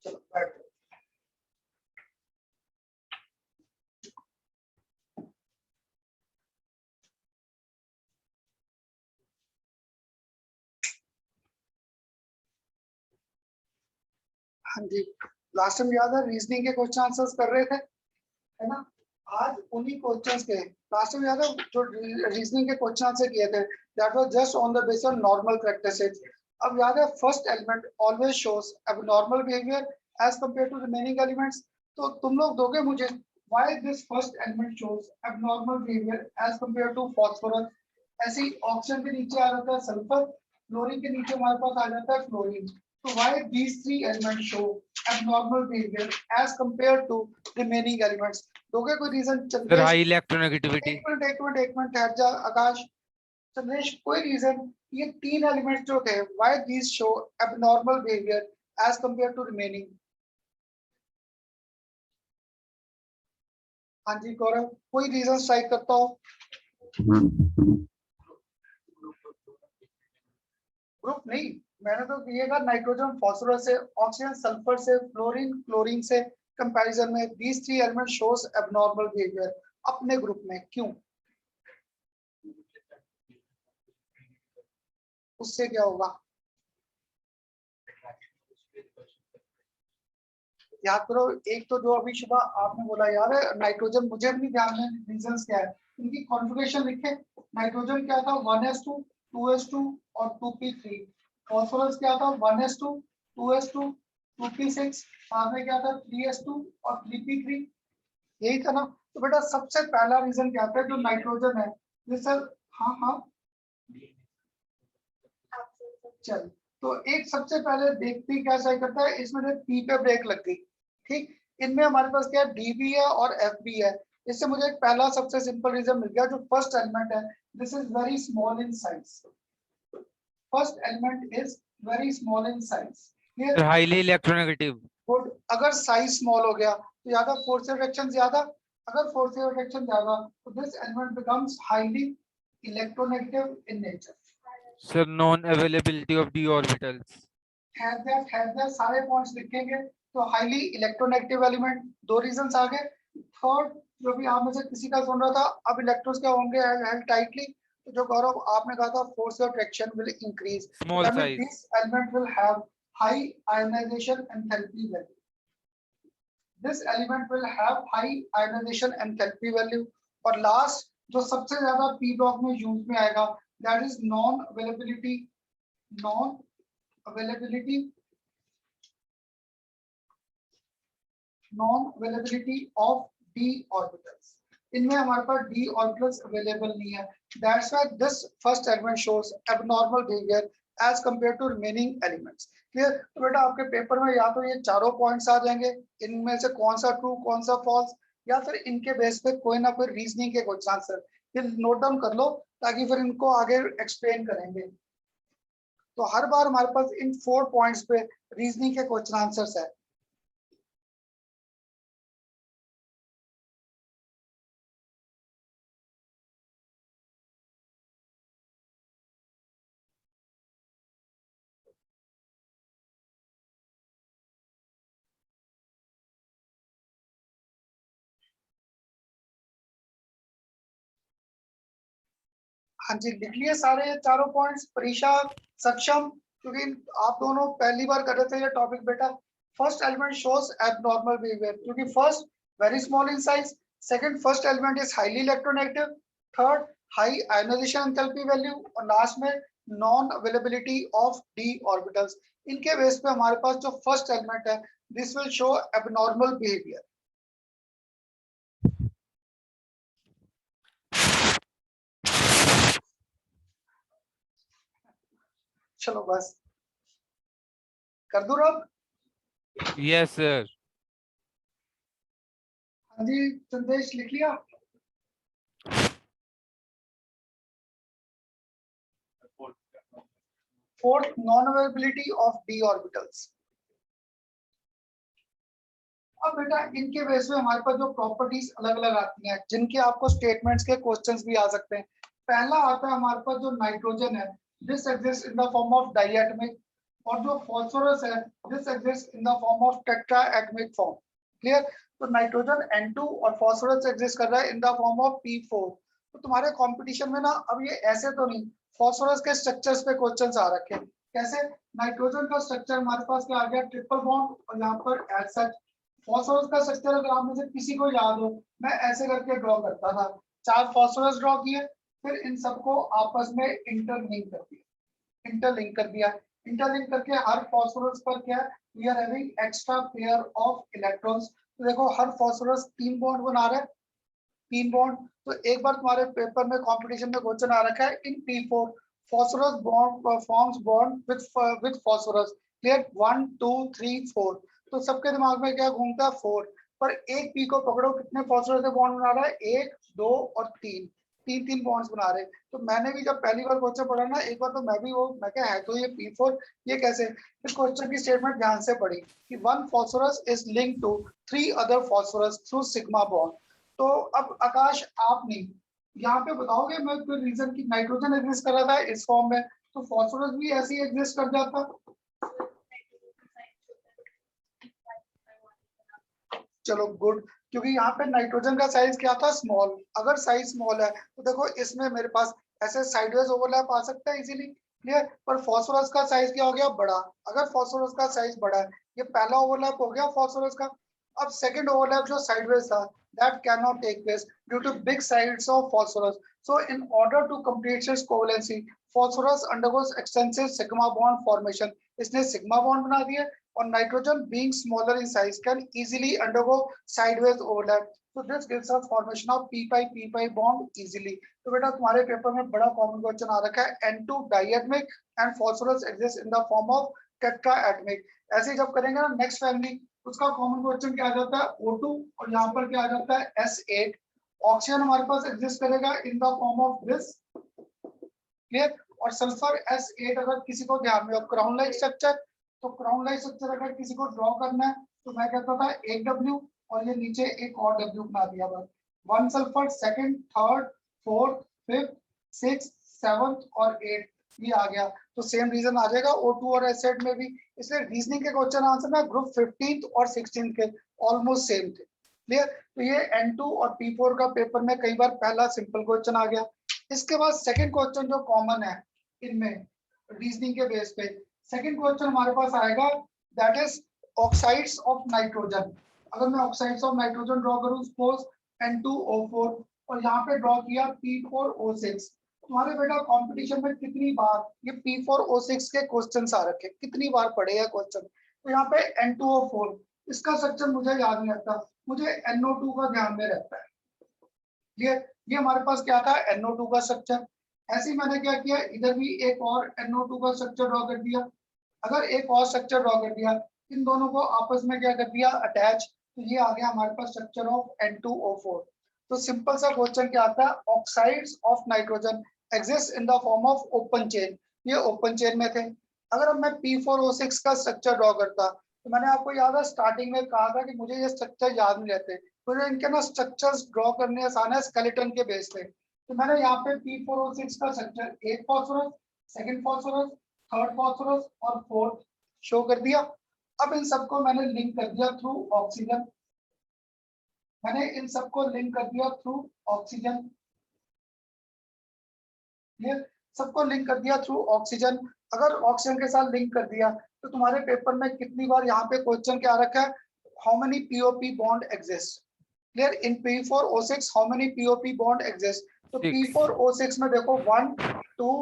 चलो बैठ। हाँ जी, लास्ट टाइम याद है रीजनिंग के क्वेश्चन आंसर्स कर रहे थे, है ना। आज उन्हीं क्वेश्चंस के लास्ट टाइम याद है जो रीजनिंग के क्वेश्चन आंसर किए थे, that was just on the basis of normal characteristics. अब याद है first element always shows abnormal behaviour as compared to remaining elements. तो तुम लोग दोगे मुझे why this first element shows abnormal behaviour as compared to phosphorus. ऐसी oxygen के नीचे आ जाता है सल्फर, फ्लोरीन के नीचे हमारे पास आ जाता है fluorine. So why these three elements show abnormal behavior as compared to remaining elements? दोगे कोई रीजन? Sir high electronegativity. एक मिनट ठहर जा आकाश। चंद्रेश कोई रीजन? ये तीन एलिमेंट्स जो थे why these show abnormal behavior as compared to remaining? हाँ जी गौरव, कोई रीजन स्ट्राइक करता हो? ग्रुप नहीं, मैंने तो ये कहा नाइट्रोजन फास्फोरस से, ऑक्सीजन सल्फर से, फ्लोरीन क्लोरीन से कंपैरिजन में these three element shows abnormal behaviour अपने ग्रुप में। क्यों? उससे क्या होगा? याद करो, एक तो जो अभी सुबह आपने बोला यार नाइट्रोजन, मुझे भी ध्यान में रीजंस क्या है इनकी कॉन्फ़िगरेशन लिखे। नाइट्रोजन क्या था 1s2 2s2 और 2p3। फास्फोरस क्या था 1s2 2s2 2p6, साथ में क्या था 3s2 और 3p3। यही था ना। तो बेटा सबसे पहला रीजन क्या था जो नाइट्रोजन है ये सर। हाँ हाँ चल, तो एक सबसे पहले देखते ही क्या सही करता है, इसमें पी पे ब्रेक लग गई। ठीक, इनमें हमारे पास क्या डी भी है और एफ भी है। इससे मुझे एक पहला सबसे सिंपल रीजन मिल गया। जो फर्स्ट एलिमेंट है this is very small in size. First element is very small in size. Highly electronegative. Good, अगर साइज स्मॉल हो गया तो ज्यादा फोर्स रिएक्शन ज्यादा। अगर फोर्स रिएक्शन ज्यादा तो this element becomes highly electronegative in nature. Sir non availability of D orbitals. have that सारे पॉइंट्स लिखेंगे तो हाईली इलेक्ट्रोनेगेटिव एलिमेंट। दो रीजंस आ गए। थर्ड, जो भी आप में से किसी का सुन रहा था, अब इलेक्ट्रॉन्स क्या होंगे हेल्ड टाइटली। तो जो गौरव आपने कहा था force of attraction will increase. Small size. This element will have high ionisation enthalpy value. This element will have high ionisation enthalpy value. और लास्ट जो सबसे ज्यादा पी ब्लॉक में यूज में आएगा that is non availability. Non availability of D orbitals. इनमें हमारे पास डी ऑर्बिटल्स अवेलेबल नहीं है। That's why this first element shows abnormal behaviour as compared to remaining elements. Clear? तो बेटा आपके पेपर में या तो ये चारों पॉइंट्स आ जाएंगे, इनमें से कौन सा ट्रू कौन सा फॉल्स, या फिर इनके बेस पे कोई ना कोई रीजनिंग के क्वेश्चन आंसर। ये नोट डाउन कर लो ताकि फिर इनको आगे एक्सप्लेन करेंगे। तो हर बार हमारे पास इन 4 पॉइंट्स पे रीजनिंग के क्वेश्चन आंसर्स है। हाँ जी लिख लिए सारे चारों पॉइंट्स परीक्षा सक्षम, क्योंकि आप दोनों पहली बार कर रहे थे ये टॉपिक बेटा। First element shows abnormal behaviour क्योंकि first very small in size, second first element is highly electronegative, third high ionisation enthalpy value, और लास्ट में non availability of D orbitals. इनके बेस पे हमारे पास जो फर्स्ट एलिमेंट है this will show abnormal behaviour. चलो बस कर दूं रब? Yes sir. हाँ जी संदेश लिख लिया? Fourth non availability of D orbitals. अब बेटा इनके बेस पे हमारे पास जो प्रॉपर्टीज अलग अलग आती हैं जिनके आपको स्टेटमेंट्स के क्वेश्चंस भी आ सकते हैं। पहला आता है हमारे पास जो नाइट्रोजन है, this exist in the form of diatomic. और जो फॉस्फोरस है this exist in the form of tetraatomic form. Clear? तो नाइट्रोजन N2 और फॉस्फोरस एग्जिस्ट कर रहा है इन द फॉर्म ऑफ P4। तो तुम्हारे कंपटीशन में ना अब ये ऐसे तो नहीं, फॉस्फोरस के स्ट्रक्चर्स पे क्वेश्चंस आ रखे हैं। कैसे? नाइट्रोजन का स्ट्रक्चर हमारे पास क्या आ गया, ट्रिपल बॉन्ड, और यहाँ पर एज सच फॉस्फोरस का स्ट्रक्चर अगर आप में से किसी को याद हो, मैं ऐसे करके ड्रॉ करता था, 4 फॉस्फोरस ड्रॉ किए, फिर इन सबको आपस में इंटरलिंक कर दिया, इंटरलिंक कर दिया। इंटरलिंक करके हर फॉस्फोरस पर क्या है, we are having extra pair of electrons. तो देखो हर फॉस्फोरस 3 बॉन्ड बना रहा है, 3 बॉन्ड। तो एक बार तुम्हारे पेपर में कंपटीशन में क्वेश्चन आ रखा है इन P4 phosphorus bond forms bond with phosphorus, clear? 1 2 3 4। तो सबके दिमाग में क्या घूमता है, 4। पर एक पी को पकड़ो, कितने फॉस्फोरस से बॉन्ड बना रहा है, 1 2 और 3, 3 बॉन्ड्स बना रहे हैं। तो मैंने भी जब पहली बार क्वेश्चन पढ़ा ना, एक बार तो मैं भी वो मैं क्या है तो ये P4, ये कैसे? फिर क्वेश्चन की स्टेटमेंट ध्यान से पढ़ी कि 1 phosphorus is linked to 3 other phosphorus through sigma bond। तो अब आकाश आप नहीं यहाँ पे बताओगे मैं कोई रीजन की नाइट्रोजन एग्जिस्ट कर रहा था इस फॉर्म में, तो फॉस्फोरस भी ऐसे ही एग्जिस्ट कर जाता। चलो गुड, क्योंकि यहाँ पे नाइट्रोजन का साइज क्या था, स्मॉल। अगर साइज स्मॉल है तो देखो इसमें मेरे पास ऐसे साइडवेज ओवरलैप आ सकता है इजीली, क्लियर? पर फॉस्फोरस का साइज क्या हो गया, बड़ा। अगर फॉस्फोरस का साइज बड़ा है, ये पहला ओवरलैप हो गया फॉस्फोरस का। अब सेकंड ओवरलैप जो साइडवेज था, that cannot take place due to big sides of phosphorus. So in order to complete its covalency, phosphorus undergoes extensive sigma bond formation. इसने sigma bond बना दिया, और nitrogen being smaller in size can easily undergo sideways overlap. So this gives us formation of p pi bond easily. तो बेटा तुम्हारे paper में बड़ा common question आ रखा है N2 diatomic and phosphorus exists in the form of tetraatomic। ऐसे जब करेंगे ना नेक्स्ट फैमिली, उसका कॉमन क्वेश्चन क्या आ जाता है, O2, और यहाँ पर क्या आ जाता है S8। ऑक्सीजन हमारे पास एग्जिस्ट करेगा इन the form of this, clear? और सल्फर S8 अगर किसी को ध्यान में हो क्राउन लाइक स्ट्रक्चर, तो क्राउन लाइक स्ट्रक्चर अगर किसी को ड्रॉ करना है तो मैं कहता था एक W, और ये नीचे एक और W बना दिया बस। 1 sulphur, second, third, fourth, fifth, six, seventh और 8 ये आ गया। तो सेम रीजन आ जाएगा O2 और S8 में भी। इसलिए रीजनिंग के क्वेश्चन आंसर ना ग्रुप 15th और 16th के ऑलमोस्ट सेम थे, क्लियर? तो ये N2 और P4 का पेपर में कई बार पहला सिंपल क्वेश्चन आ गया। इसके बाद सेकंड क्वेश्चन जो कॉमन है इनमें रीजनिंग के बेस पे, सेकंड क्वेश्चन हमारे पास आएगा that is oxides of nitrogen. अगर मैं ऑक्साइड्स ऑफ नाइट्रोजन ड्रॉ करूं, सपोज N2O4, और यहाँ पे ड्रॉ किया P4O6। तुम्हारे बेटा कंपटीशन में कितनी बार ये P4O6 के क्वेश्चंस आ रखे, कितनी बार पढ़े हैं क्वेश्चन। तो यहाँ पे N2O4 इसका स्ट्रक्चर मुझे याद नहीं रहता, मुझे NO2 का ध्यान में रहता है। ये हमारे पास क्या था, NO2 का स्ट्रक्चर। ऐसे ही मैंने क्या किया, इधर भी एक और NO2 का स्ट्रक्चर ड्रॉ कर दिया। अगर एक और स्ट्रक्चर ड्रॉ कर दिया, इन दोनों को आपस में क्या कर दिया, अटैच, तो ये आ गया हमारे पास स्ट्रक्चर ऑफ N2O4। तो सिंपल सा क्वेश्चन क्या आता है, oxides of nitrogen exist in the form of open chain. ये ओपन चेन में थे। अगर अब मैं P4O6 का स्ट्रक्चर ड्रॉ करता, तो मैंने आपको याद है स्टार्टिंग में कहा था कि मुझे ये स्ट्रक्चर याद नहीं रहते, मुझे इनके ना स्ट्रक्चर्स ड्रॉ करने आसान है स्केलेटन के बेस पे। तो मैंने यहाँ पे P4O6 का स्ट्रक्चर, एक phosphorus, second phosphorus, third phosphorus और फोर्थ शो कर दिया। अब इन सबको मैंने लिंक कर दिया थ्रू ऑक्सीजन, मैंने इन सबको लिंक कर दिया थ्रू ऑक्सीजन, ये सबको लिंक कर दिया थ्रू ऑक्सीजन। अगर ऑक्सीजन के साथ लिंक कर दिया, तो तुम्हारे पेपर में कितनी बार यहाँ पे क्वेश्चन क्या रखा है, how many POP bond exist, clear? In P4O6 how many POP bond exist. तो P4O6 में देखो 1 2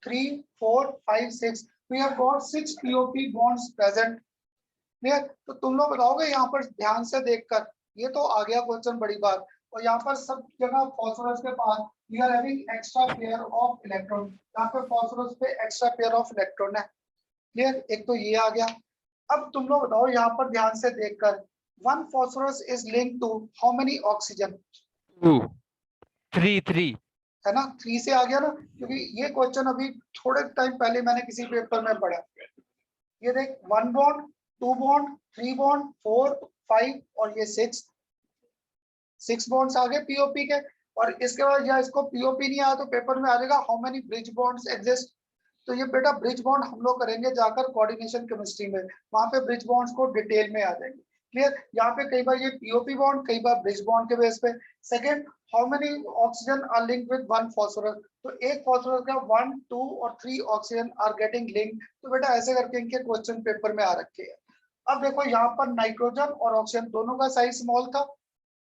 3 4 5 6, we have got 6 POP bonds present, clear? तो तुम लोग बताओगे यहाँ पर ध्यान से देखकर, ये तो आ गया क्वेश्चन बड़ी बार, और यहाँ पर सब जगह फॉस्फोरस के पास we are having extra pair of electron, यहाँ पे फॉस्फोरस पे एक्स्ट्रा पेयर ऑफ इलेक्ट्रॉन है, क्लियर? एक तो ये आ गया। अब तुम लोग बताओ यहाँ पर ध्यान से देखकर, 1 phosphorus is linked to how many oxygen? 2 3 है ना, 3 से आ गया ना, क्योंकि ये क्वेश्चन अभी थोड़े टाइम पहले मैंने किसी पेपर में पढ़ा। ये देख 1 बॉन्ड, 2 बॉन्ड, 3 बॉन्ड, 4 5 और ये 6 बॉन्ड्स आ गए POP के। और इसके बाद या इसको POP नहीं आया तो पेपर में आ जाएगा how many bridge bonds exist. तो ये बेटा ब्रिज बॉन्ड हम लोग करेंगे जाकर कोऑर्डिनेशन केमिस्ट्री में, वहां पे ब्रिज बॉन्ड्स को डिटेल में आ जाएंगे। क्लियर? यहाँ पे कई बार ये पीओपी बॉन्ड, कई बार ब्रिज बॉन्ड के बेस पे। Second, how many oxygen are linked with one phosphorus, तो एक फास्फोरस का 1, 2 और 3 ऑक्सीजन आर गेटिंग लिंक्ड। तो बेटा ऐसे करके इनके क्वेश्चन पेपर में आ रखे हैं। अब देखो यहाँ पर नाइट्रोजन और ऑक्सीजन दोनों का साइज स्मॉल था।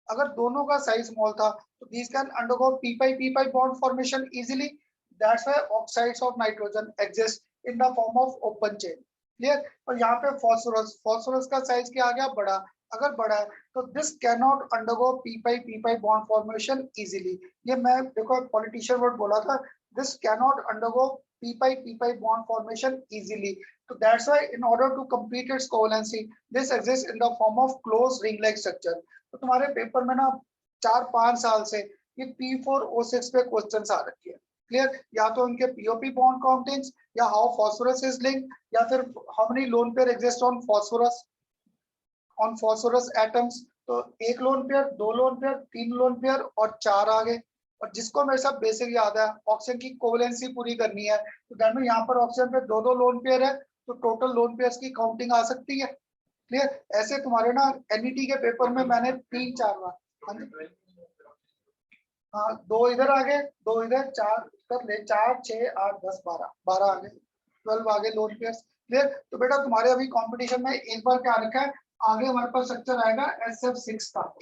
अगर दोनों का साइज स्मॉल था तो these can undergo p pi bond formation easily. That's why oxides of nitrogen exist in the form of open chain. Clear? और यहाँ पे फास्फोरस का साइज क्या आ गया? बड़ा। अगर बड़ा है तो this can not undergo p pi bond formation easily. ये मैं देखो पॉलिटिशियन वर्ड बोला था, this can not undergo p pi bond formation easily. So that's why in order to complete its covalency, this exists in the form of closed ring-like structure. तो तुम्हारे paper में ना 4-5 साल से ये P4O6 पे क्वेश्चंस आ रखी है। क्लियर? या तो उनके पीओपी बॉन्ड काउंटिंग्स, या हाउ फास्फोरस इज लिंक्ड, या फिर how many lone pair exist on phosphorus atoms. तो 1 lone pair, 2 lone pair, 3 lone pair और 4 आ गए। और जिसको मेरे साथ बेसिक याद है, ऑक्सीजन की कोवेलेंसी पूरी करनी है, तो दैट मीन यहाँ पर ऑक्सीजन पे 2-2 लोन पेयर है, तो टोटल लोन पेयर्स की काउंटिंग आ सकती है। क्लियर? ऐसे तुम्हारे ना एनईटी के पेपर में मैंने 3-4 बार, हाँ 2 इधर आ गए, 2 इधर, 4 कर ले, 4, 6, 8, 10, 12 आ गए, 12 आ गए लोन पेयर्स। क्लियर? तो बेटा तुम्हारे अभी कंपटीशन में एक बार क्या रखा है, आगे हमारे पास स्ट्रक्चर आएगा SF6 का।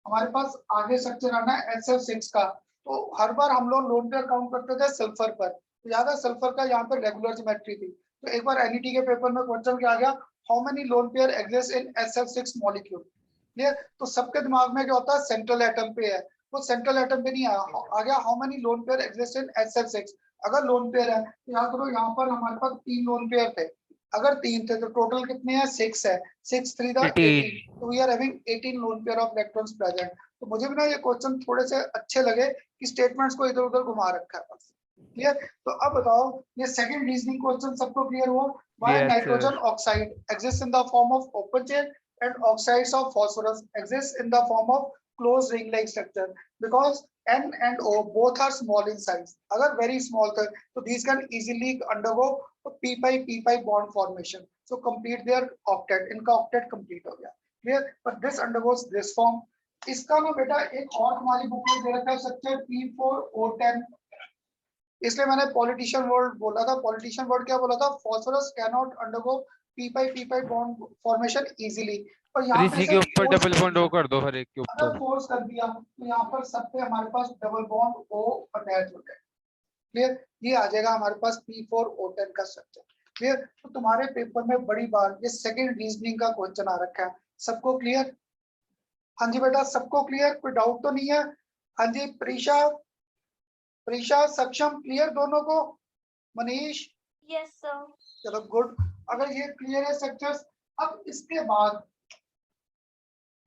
हमारे पास आगे स्ट्रक्चर आना है SF6 का। तो हर बार हम लोग लोन पेयर काउंट करते थे सल्फर पर, तो याद है सल्फर का यहाँ पर रेगुलर ज्योमेट्री थी। तो एक बार एनईटी के पेपर में क्वेश्चन क्या आ गया, how many lone pair exist in SF6 molecule. Clear? तो सबके दिमाग में क्या होता है, सेंट्रल एटम पे है, वो सेंट्रल एटम पे नहीं आया, आ गया how many lone pair exist in SF6। अगर लोन पेयर है तो याद करो यहाँ पर हमारे पास 3 लोन पेयर थे, अगर 3 थे तो टोटल कितने हैं, 6 है, 6 3 द 18, तो we are having 18 lone pair of electrons present. तो मुझे भी ना ये क्वेश्चन थोड़े से अच्छे लगे कि स्टेटमेंट्स को इधर उधर घुमा रखा है बस। क्लियर? तो अब बताओ ये सेकंड रीजनिंग क्वेश्चन सबको क्लियर हुआ? Why Yes, nitrogen sir. Oxide exist in the form of open chain and oxides of phosphorus exist in the form of closed ring-like structure because N and O both are small in size. अगर very small थे तो these can easily undergo p pi bond formation. So complete their octet. इनका octet complete हो गया। Clear? But this undergoes this form. इसका ना बेटा एक और हमारी बुक में दे रखा है स्ट्रक्चर P4O10। इसलिए मैंने पॉलिटिशियन वर्ड बोला था। पॉलिटिशियन वर्ड क्या बोला था, phosphorus can not undergo p pi bond formation easily. और यहाँ पे इसी के से ऊपर फोर्स डबल कर बॉन्ड दिया, ओ कर दो हर एक के अगर ऊपर। फोर्स कर दिया तो यहाँ पर सब पे हमारे पास डबल बॉन्ड O अटैच हो जाए। क्लियर? ये आ जाएगा हमारे पास P4O10 का स्ट्रक्चर। क्लियर? तो तुम्हारे पेपर में बड़ी बार ये सेकंड रीजनिंग का क्वेश्चन आ रखा है। सबको क्लियर? हाँ जी बेटा, सबको क्लियर? कोई डाउट तो नहीं है? हाँ जी प्रीशा सक्षम, क्लियर दोनों को? मनीष? Yes sir. चलो गुड। अगर ये क्लियर है स्ट्रक्चर्स, अब इसके बाद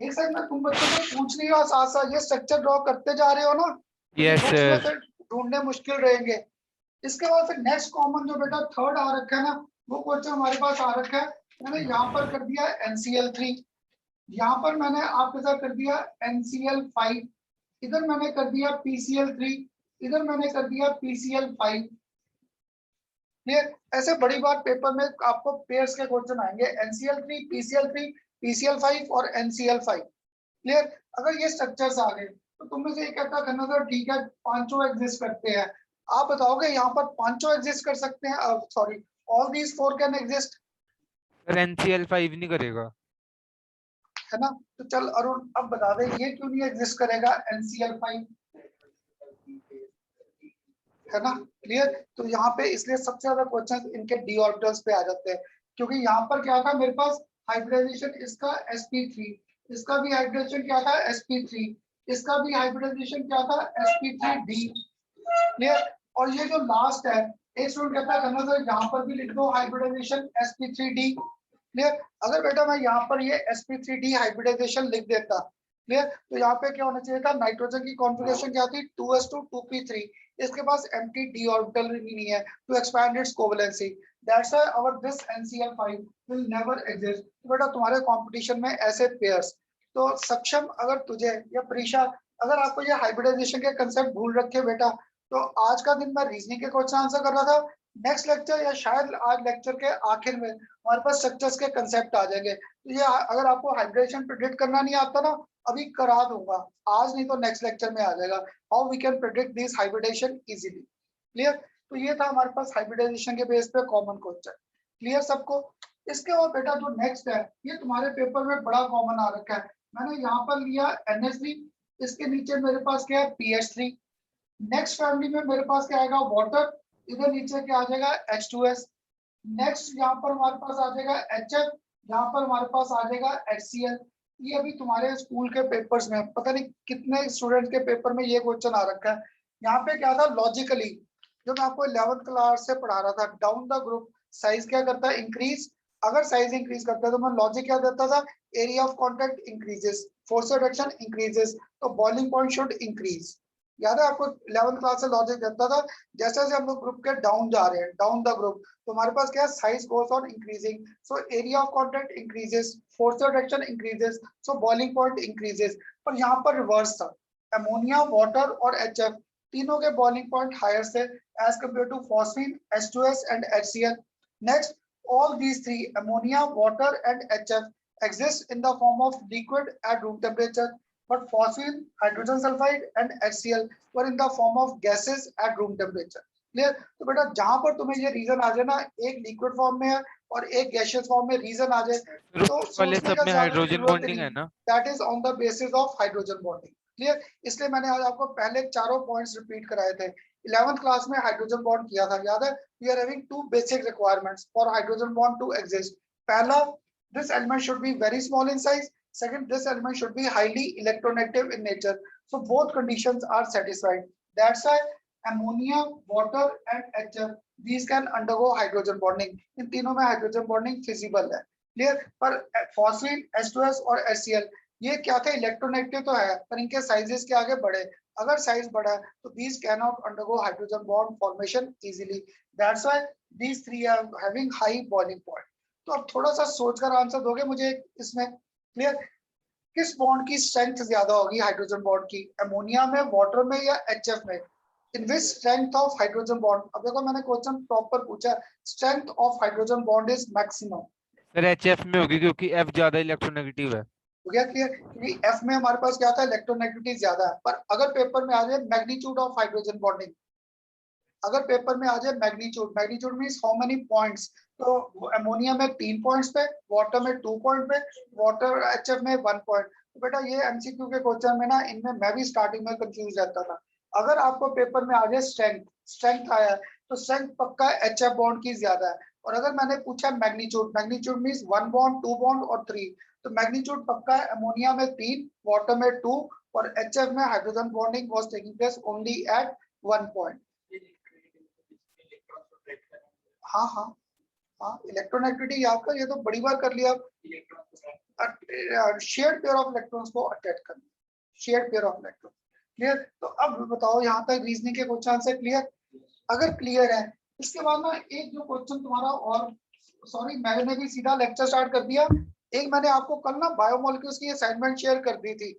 एक साइड में तुम बच्चों को पूछ रही हो, साथ साथ ये स्ट्रक्चर ड्रॉ करते जा रहे हो ना, तो ये Yes, बुक्स में sir. फिर ढूंढने मुश्किल रहेंगे। इसके बाद फिर नेक्स्ट कॉमन जो बेटा थर्ड आ रखा है ना, वो क्वेश्चन हमारे पास आ रखा है। मैंने यहाँ पर कर दिया NCl3, यहाँ पर मैंने आपके साथ कर दिया NCl5, इधर मैंने कर दिया PCl3, इधर मैंने कर दिया PCl5। क्लियर? ऐसे बड़ी बात पेपर में आपको पेयर्स के क्वेश्चन आएंगे, NCl3, PCl3, PCl5 और NCl5। क्लियर? अगर ये स्ट्रक्चर्स आ गए तो तुम में से एक कहता करना सर ठीक है पांचों एग्जिस्ट करते हैं, आप बताओगे यहाँ पर पांचों एग्जिस्ट कर सकते हैं? Sorry, all these 4 can exist, NCl5 नहीं करेगा। है ना? तो चल अरुण अब बता दे ये क्यों नहीं एग्जिस्ट करेगा NCl5, है ना? क्लियर? तो यहाँ पे इसलिए सबसे ज्यादा क्वेश्चन इनके डी ऑर्बिटल्स पे आ जाते हैं, क्योंकि यहाँ पर क्या था मेरे पास हाइब्रिडाइजेशन इसका sp3, इसका भी हाइब्रिडाइजेशन क्या था sp3, इसका भी हाइब्रिडाइजेशन क्या था sp3d। क्लियर? और ये जो लास्ट है, एक स्टूडेंट कहता है करना सर यहाँ पर भी लिख दो हाइब्रिडाइजेशन sp3d। क्लियर? अगर बेटा मैं यहाँ पर ये sp3d हाइब्रिडाइजेशन लिख देता, क्लियर, तो यहाँ पे क्या होना चाहिए था, नाइट्रोजन की कॉन्फ़िगरेशन क्या थी 2s2 2p3, इसके पास एम्प्टी डी ऑर्बिटल भी नहीं है to expand its covalency, that's why our this NCl5 will never exist. तो बेटा तुम्हारे कंपटीशन में ऐसे पेयर्स, तो सक्षम अगर तुझे या प्रीशा अगर आपको ये हाइब्रिडाइजेशन के कंसेप्ट भूल रखे बेटा, तो आज का दिन मैं रीजनिंग के क्वेश्चन आंसर कर रहा था। नेक्स्ट लेक्चर या शायद आज लेक्चर के आखिर में हमारे पास स्ट्रक्चर्स के कंसेप्ट आ जाएंगे। तो ये अगर आपको हाइब्रिडेशन प्रिडिक्ट करना नहीं आता ना, अभी करा दूंगा, आज नहीं तो नेक्स्ट लेक्चर में आ जाएगा, how we can predict this hybridisation easily. Clear? तो ये था हमारे पास हाइब्रिडाइजेशन के बेस पे कॉमन क्वेश्चन। क्लियर सबको? इसके बाद बेटा जो नेक्स्ट है, ये तुम्हारे पेपर में बड़ा कॉमन आ रखा है। मैंने यहाँ पर लिया NH3, इसके नीचे मेरे पास क्या है, PH3। नेक्स्ट फैमिली में मेरे पास क्या आएगा, वाटर, इधर नीचे क्या आ जाएगा, H2S। नेक्स्ट यहाँ पर हमारे पास आ जाएगा HF, यहाँ पर हमारे पास आ जाएगा HCl। ये अभी तुम्हारे स्कूल के पेपर्स में पता नहीं कितने स्टूडेंट के पेपर में ये क्वेश्चन आ रखा है। यहाँ पे क्या था, लॉजिकली जो मैं आपको 11th क्लास से पढ़ा रहा था, डाउन द ग्रुप साइज क्या करता है, इंक्रीज। अगर साइज इंक्रीज करता है तो मैं लॉजिक क्या देता था, area of contact increases, force reduction increases, तो बॉइलिंग पॉइंट शुड इंक्रीज। याद है आपको 11th क्लास से लॉजिक देता था। जैसे जैसे हम लोग ग्रुप के डाउन जा रहे हैं, डाउन द ग्रुप, तो हमारे पास क्या है, size goes on increasing, so area of contact increases, force reduction increases, so boiling point increases. पर यहाँ पर रिवर्स था, अमोनिया, वाटर और HF तीनों के बॉइलिंग पॉइंट हायर से as compared to phosphine, H2S and HCl। Next, all these three, ammonia, water and HF, exist in the form of liquid at room temperature, but phosphine, hydrogen sulfide and HCl were in the form of gases at room temperature. Clear? तो बेटा जहां पर तुम्हें ये reason आ जाए ना, एक liquid form में है और एक गैसियस फॉर्म में रीजन आ जाए, तो वाले सोचने सब का में ज्यादा हाइड्रोजन जरूरत बॉन्डिंग नहीं। है ना? That is on the basis of hydrogen bonding. Clear? इसलिए मैंने आज आपको पहले चारों पॉइंट्स रिपीट कराए थे। 11th क्लास में हाइड्रोजन बॉन्ड किया था, याद है? We are having two basic requirements for hydrogen bond to exist. पहला, this element should be very small in size. Second, this element should be highly electronegative in nature. So both conditions are satisfied. That's why ammonia, water and HF, these can undergo hydrogen bonding. इन तीनों में hydrogen bonding feasible है। Clear? पर phosphine, H2S और HCl ये क्या थे, electronegative तो है पर इनके साइजेस के आगे बड़े। अगर साइज बड़ा है तो these cannot undergo hydrogen bond formation easily. That's why these three are having high boiling point. तो अब थोड़ा सा सोचकर आंसर दोगे मुझे इसमें? क्लियर? किस बॉन्ड की स्ट्रेंथ ज्यादा होगी हाइड्रोजन बॉन्ड की, अमोनिया में, वाटर में या HF में? इन विच स्ट्रेंथ ऑफ हाइड्रोजन बॉन्ड? अब देखो मैंने क्वेश्चन प्रॉपर पूछा, strength of hydrogen bond is maximum. Sir HF में होगी क्योंकि F ज्यादा इलेक्ट्रोनेगेटिव है। हो गया क्लियर? क्योंकि F में हमारे पास क्या था, इलेक्ट्रोनेगेटिविटी ज्यादा है। पर अगर पेपर में आ जाए मैग्नीट्यूड ऑफ हाइड्रोजन बॉन्डिंग, अगर पेपर में आ जाए magnitude, magnitude means how many points, तो अमोनिया में 3 पॉइंट्स पे, वाटर में 2 पॉइंट पे, वाटर HF में 1 पॉइंट। तो बेटा ये MCQ के क्वेश्चन में ना, इनमें मैं भी स्टार्टिंग में कंफ्यूज रहता था। अगर आपको पेपर में आ जाए स्ट्रेंथ, स्ट्रेंथ आया तो स्ट्रेंथ पक्का HF बॉन्ड की ज्यादा है। और अगर मैंने पूछा magnitude, magnitude means 1 bond, 2 bond और 3, तो मैग्नीट्यूड पक्का है, अमोनिया में 3, वाटर में 2 और HF में hydrogen bonding was taking place only at 1 point. हाँ हाँ हाँ, इलेक्ट्रोनेगेटिविटी याद कर, ये तो बड़ी बार कर लिया। शेयर्ड पेयर ऑफ इलेक्ट्रॉन्स को अटैच करना, shared pair of electron. Clear? तो अब बताओ यहाँ तक रीजनिंग के क्वेश्चन से क्लियर? अगर क्लियर है, इसके बाद ना एक जो क्वेश्चन तुम्हारा, और सॉरी मैंने भी सीधा लेक्चर स्टार्ट कर दिया। एक मैंने आपको कल ना बायोमोलिक्यूल्स की असाइनमेंट शेयर कर दी थी।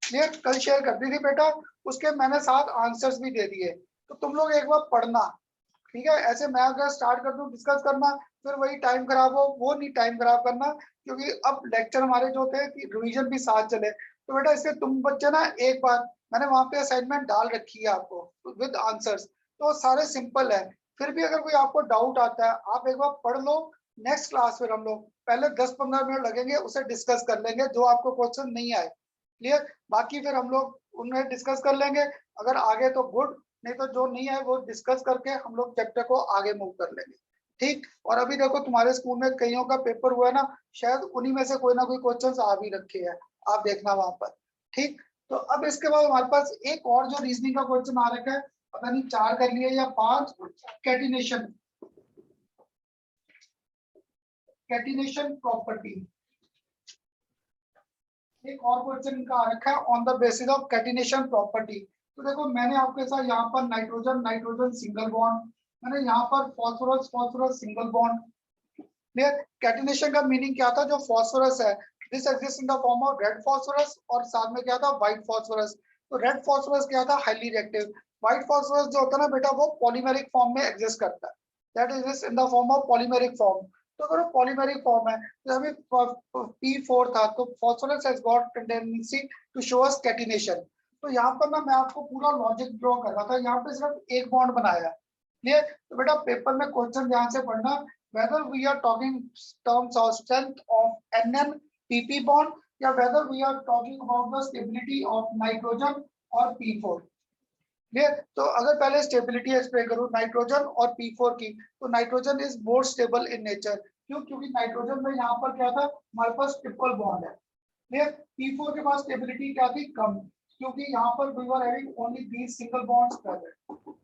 क्लियर? कल शेयर कर दी थी बेटा, उसके मैंने 7 आंसर्स भी दे दिए, तो तुम लोग एक बार पढ़ना। ठीक है? ऐसे मैं अगर स्टार्ट कर दूं डिस्कस करना, फिर वही टाइम खराब हो, वो नहीं टाइम खराब करना, क्योंकि अब लेक्चर हमारे जो थे कि रिवीजन भी साथ चले। तो बेटा इससे तुम बच्चे ना, एक बार मैंने वहां पे असाइनमेंट डाल रखी है आपको विद आंसर्स, तो सारे सिंपल है। फिर भी अगर कोई आपको डाउट आता है, आप एक बार पढ़ लो। नेक्स्ट क्लास फिर हम लोग पहले 10-15 मिनट लगेंगे, उसे डिस्कस कर लेंगे जो आपको क्वेश्चन नहीं आए। क्लियर? बाकी फिर हम लोग उन्हें डिस्कस कर लेंगे, अगर आगे तो गुड, नहीं तो जो नहीं है वो डिस्कस करके हम लोग चैप्टर को आगे मूव कर लेंगे। ठीक? और अभी देखो तुम्हारे स्कूल में कईयों का पेपर हुआ है ना, शायद उन्हीं में से कोई ना कोई क्वेश्चंस आ भी रखे हैं, आप देखना वहां पर। ठीक? तो अब इसके बाद हमारे पास एक और जो रीजनिंग का क्वेश्चन आ रखा है, पता नहीं 4 कर लिए या 5, कैटिनेशन, कैटिनेशन प्रॉपर्टी। एक और क्वेश्चन इनका आ रखा है on the basis of catenation property. तो देखो मैंने आपके साथ यहाँ पर नाइट्रोजन नाइट्रोजन सिंगल बॉन्ड, मैंने यहाँ पर phosphorus phosphorus single bond. Clear? Catenation का मीनिंग क्या था, जो फॉस्फोरस है this exist in the form of red phosphorus, और साथ में क्या था, व्हाइट फॉस्फोरस। तो रेड फॉस्फोरस क्या था, हाईली रिएक्टिव, व्हाइट फॉस्फोरस जो होता है ना बेटा वो पॉलीमेरिक फॉर्म में एग्जिस्ट करता है, that is in the form of polymeric form. तो अगर पॉलीमेरिक फॉर्म है तो अभी P4 था तो phosphorus has got tendency to show us catenation. तो यहाँ पर ना मैं आपको पूरा लॉजिक ड्रॉ कर रहा था, यहाँ पे सिर्फ एक बॉन्ड बनाया है, क्लियर। तो बेटा पेपर में क्वेश्चन ध्यान से पढ़ना, whether we are talking terms of strength of NN-PP bond या whether we are talking about the stability of nitrogen और P4, क्लियर। तो अगर पहले स्टेबिलिटी एक्सप्लेन करूं नाइट्रोजन और P4 की, तो nitrogen is more stable in nature, क्यों? क्योंकि नाइट्रोजन में यहाँ पर क्या था, हमारे पास ट्रिपल बॉन्ड है, क्लियर। P4 के पास स्टेबिलिटी क्या थी, कम, क्योंकि यहाँ पर we were having only these single bonds present.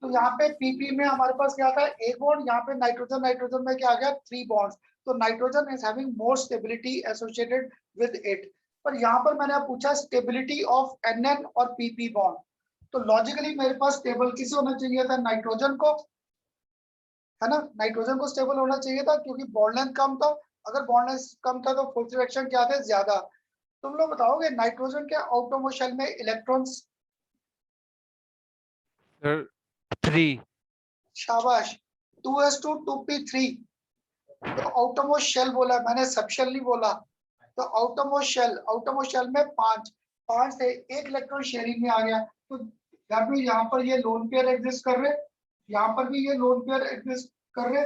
तो यहाँ पे PP में हमारे पास क्या था, एक बॉन्ड, यहाँ पे नाइट्रोजन नाइट्रोजन में क्या आ गया, 3 बॉन्ड्स। तो nitrogen is having more stability associated with it. पर यहाँ पर मैंने आप पूछा स्टेबिलिटी ऑफ NN और PP बॉन्ड, तो लॉजिकली मेरे पास स्टेबल किसे होना चाहिए था, नाइट्रोजन को, है ना, नाइट्रोजन को स्टेबल होना चाहिए था क्योंकि बॉन्ड लेंथ कम था। अगर बॉन्ड लेंथ कम था तो फुल रिएक्शन क्या थे, ज्यादा। तुम लोग बताओगे नाइट्रोजन के आउटरमोस्ट शेल में इलेक्ट्रॉन्स, Sir, 3. शाबाश, 2s2 2p3। तो आउटरमोस्ट शेल बोला मैंने, सब शेल नहीं बोला। तो आउटरमोस्ट शेल में 5 से एक इलेक्ट्रॉन शेयरिंग में आ गया, तो दैट मींस यहाँ पर ये लोन पेयर एग्जिस्ट कर रहे, यहाँ पर भी ये लोन पेयर एग्जिस्ट कर रहे,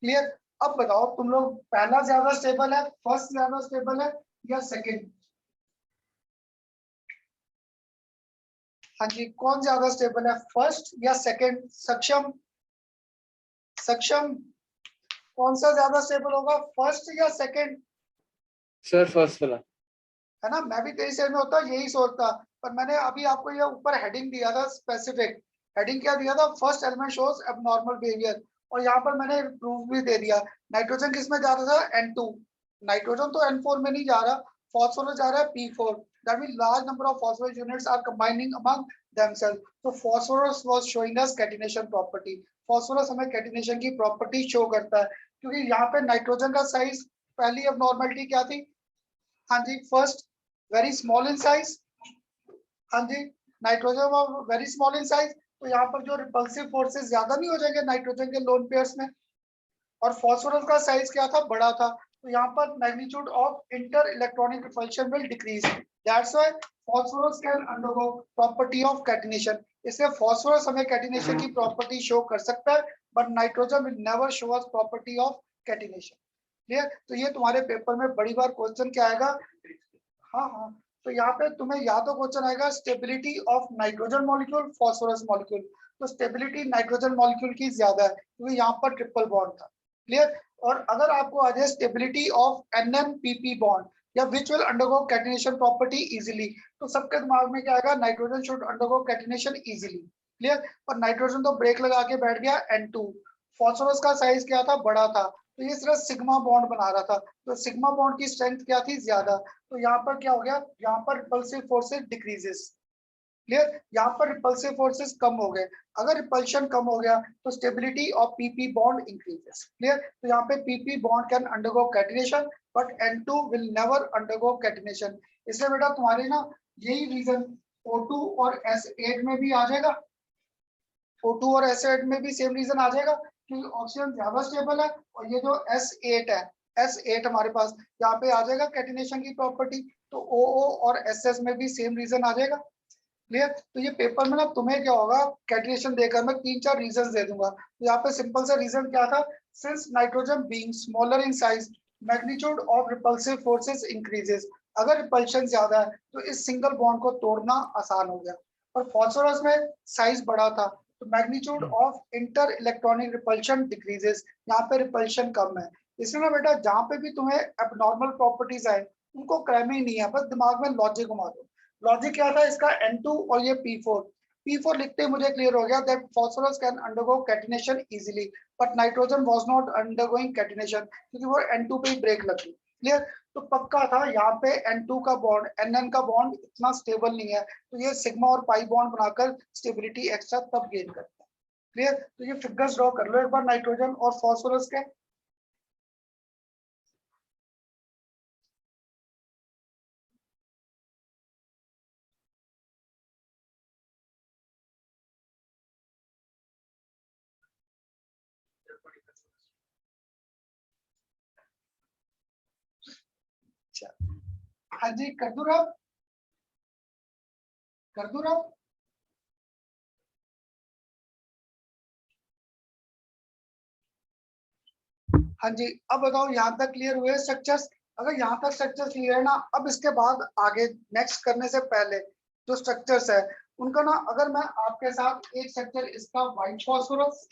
क्लियर। अब बताओ तुम लोग, पहला ज्यादा स्टेबल है, फर्स्ट ज्यादा स्टेबल है या सेकंड? हाँ जी, कौन ज्यादा स्टेबल है, फर्स्ट या सेकंड? सक्षम, सक्षम, कौन सा ज्यादा स्टेबल होगा, फर्स्ट या सेकंड? सर फर्स्ट वाला। है ना, मैं भी तेरी सेल में होता यही सोचता, पर मैंने अभी आपको ये ऊपर हेडिंग दिया था, स्पेसिफिक हेडिंग क्या दिया था, first element shows abnormal behaviour, और यहाँ पर मैंने प्रूफ भी दे दिया। नाइट्रोजन किस में जा रहा था, N2, नाइट्रोजन तो N4 में नहीं जा रहा, फॉस्फोरस जा रहा है P4, that means large number of phosphorus units are combining among themselves. तो phosphorus was showing us catenation property, phosphorus हमें कैटिनेशन की प्रॉपर्टी शो करता है, क्योंकि यहाँ पे नाइट्रोजन का साइज, पहली एबनॉर्मलिटी क्या थी, हाँ जी, first very small in size, हाँ जी, nitrogen very small in size, तो यहाँ पर जो रिपल्सिव फोर्सेस ज्यादा नहीं हो जाएंगे नाइट्रोजन के लोन पेयर्स में। और फॉस्फोरस का साइज क्या था, बड़ा था, तो यहाँ पर magnitude of inter electronic repulsion will decrease, that's why phosphorus can undergo property of catenation. इसलिए फॉस्फोरस हमें कैटिनेशन की प्रॉपर्टी शो कर सकता है, but nitrogen will never show us property of catenation, clear. तो ये तुम्हारे पेपर में बड़ी बार क्वेश्चन क्या आएगा, हाँ हाँ, तो यहाँ पे तुम्हें या तो क्वेश्चन आएगा stability of nitrogen molecule phosphorus molecule, तो स्टेबिलिटी नाइट्रोजन मॉलिक्यूल की ज्यादा है क्योंकि यहाँ पर ट्रिपल बॉन्ड था, क्लियर। और अगर आपको आ जाए स्टेबिलिटी ऑफ NN-PP बॉन्ड या which will undergo catenation property easily, तो सबके दिमाग में क्या आएगा, nitrogen should undergo catenation easily, clear. और नाइट्रोजन तो ब्रेक लगा के बैठ गया N2, फॉस्फोरस का साइज क्या था, बड़ा था, तो ये सिर्फ सिग्मा बॉन्ड बना रहा था, तो सिग्मा बॉन्ड की स्ट्रेंथ क्या थी, ज्यादा, तो यहाँ पर क्या हो गया, यहाँ पर रिपल्सिव फोर्सेस डिक्रीजेस, क्लियर, यहाँ पर रिपल्सिव फोर्सेस कम हो गए। अगर रिपल्शन कम हो गया तो stability of PP bond increases, clear. तो यहाँ पे PP bond can undergo catenation but N2 will never undergo catenation. इसलिए बेटा तुम्हारे ना यही रीजन O2 और S8 में भी आ जाएगा, O2 और S8 में भी सेम रीजन आ जाएगा क्योंकि ऑक्सीजन ज्यादा स्टेबल है, और ये जो S8 है, S8 हमारे पास यहाँ पे आ जाएगा कैटिनेशन की प्रॉपर्टी, तो OO और SS में भी सेम रीजन आ जाएगा, क्लियर। तो ये पेपर में ना तुम्हें क्या होगा, कैटिनेशन देकर मैं 3-4 रीजन दे दूंगा, तो यहाँ पे सिंपल सा रीजन क्या था, since nitrogen being smaller in size magnitude of repulsive forces increases, अगर रिपल्शन ज्यादा है तो इस सिंगल बॉन्ड को तोड़ना आसान हो गया। और फॉस्फोरस में साइज बड़ा था तो magnitude of inter electronic repulsion decreases, यहाँ पे रिपल्शन कम है। इसलिए ना बेटा जहाँ पे भी तुम्हें एबनॉर्मल प्रॉपर्टीज आए उनको क्रैमिंग नहीं है, बस दिमाग में लॉजिक घुमा दो। लॉजिक क्या था इसका, N2 और ये P4 लिखते ही मुझे क्लियर हो गया that phosphorus can undergo catenation easily but nitrogen was not undergoing catenation क्योंकि वो N2 पे ही ब्रेक लगी, क्लियर। तो पक्का था यहाँ पे N2 का बॉन्ड NN का बॉन्ड इतना स्टेबल नहीं है, तो ये सिग्मा और पाई बॉन्ड बनाकर स्टेबिलिटी एक्स्ट्रा तब गेन करता है, क्लियर। तो ये फिगर्स ड्रॉ कर लो एक बार नाइट्रोजन और फॉस्फोरस के। हाँ जी, कर दूं रब, कर दूं रब। हाँ जी, अब बताओ यहाँ तक क्लियर हुए स्ट्रक्चर्स? अगर यहाँ तक स्ट्रक्चर क्लियर है ना, अब इसके बाद आगे नेक्स्ट करने से पहले जो स्ट्रक्चर्स है उनका ना, अगर मैं आपके साथ एक स्ट्रक्चर इसका व्हाइट फॉस्फोरस,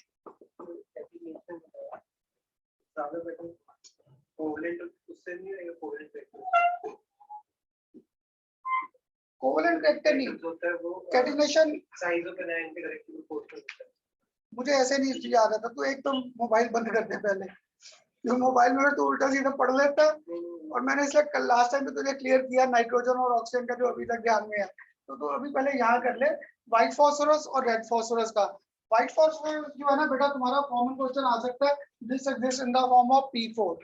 कोवलेंट करेक्टर नहीं, कैटिनेशन मुझे ऐसे नहीं याद आता। तो एक तो मोबाइल बंद कर दे पहले, जो मोबाइल में तो उल्टा सीधा पढ़ लेता है। और मैंने इसलिए कल लास्ट टाइम भी तुझे क्लियर किया नाइट्रोजन और ऑक्सीजन का जो अभी तक ध्यान में है। तो अभी पहले यहाँ कर ले व्हाइट फॉस्फोरस और रेड फॉस्फोरस का। व्हाइट फॉस्फोरस जो है ना बेटा, तुम्हारा कॉमन क्वेश्चन आ सकता है, this exist in the form of P4।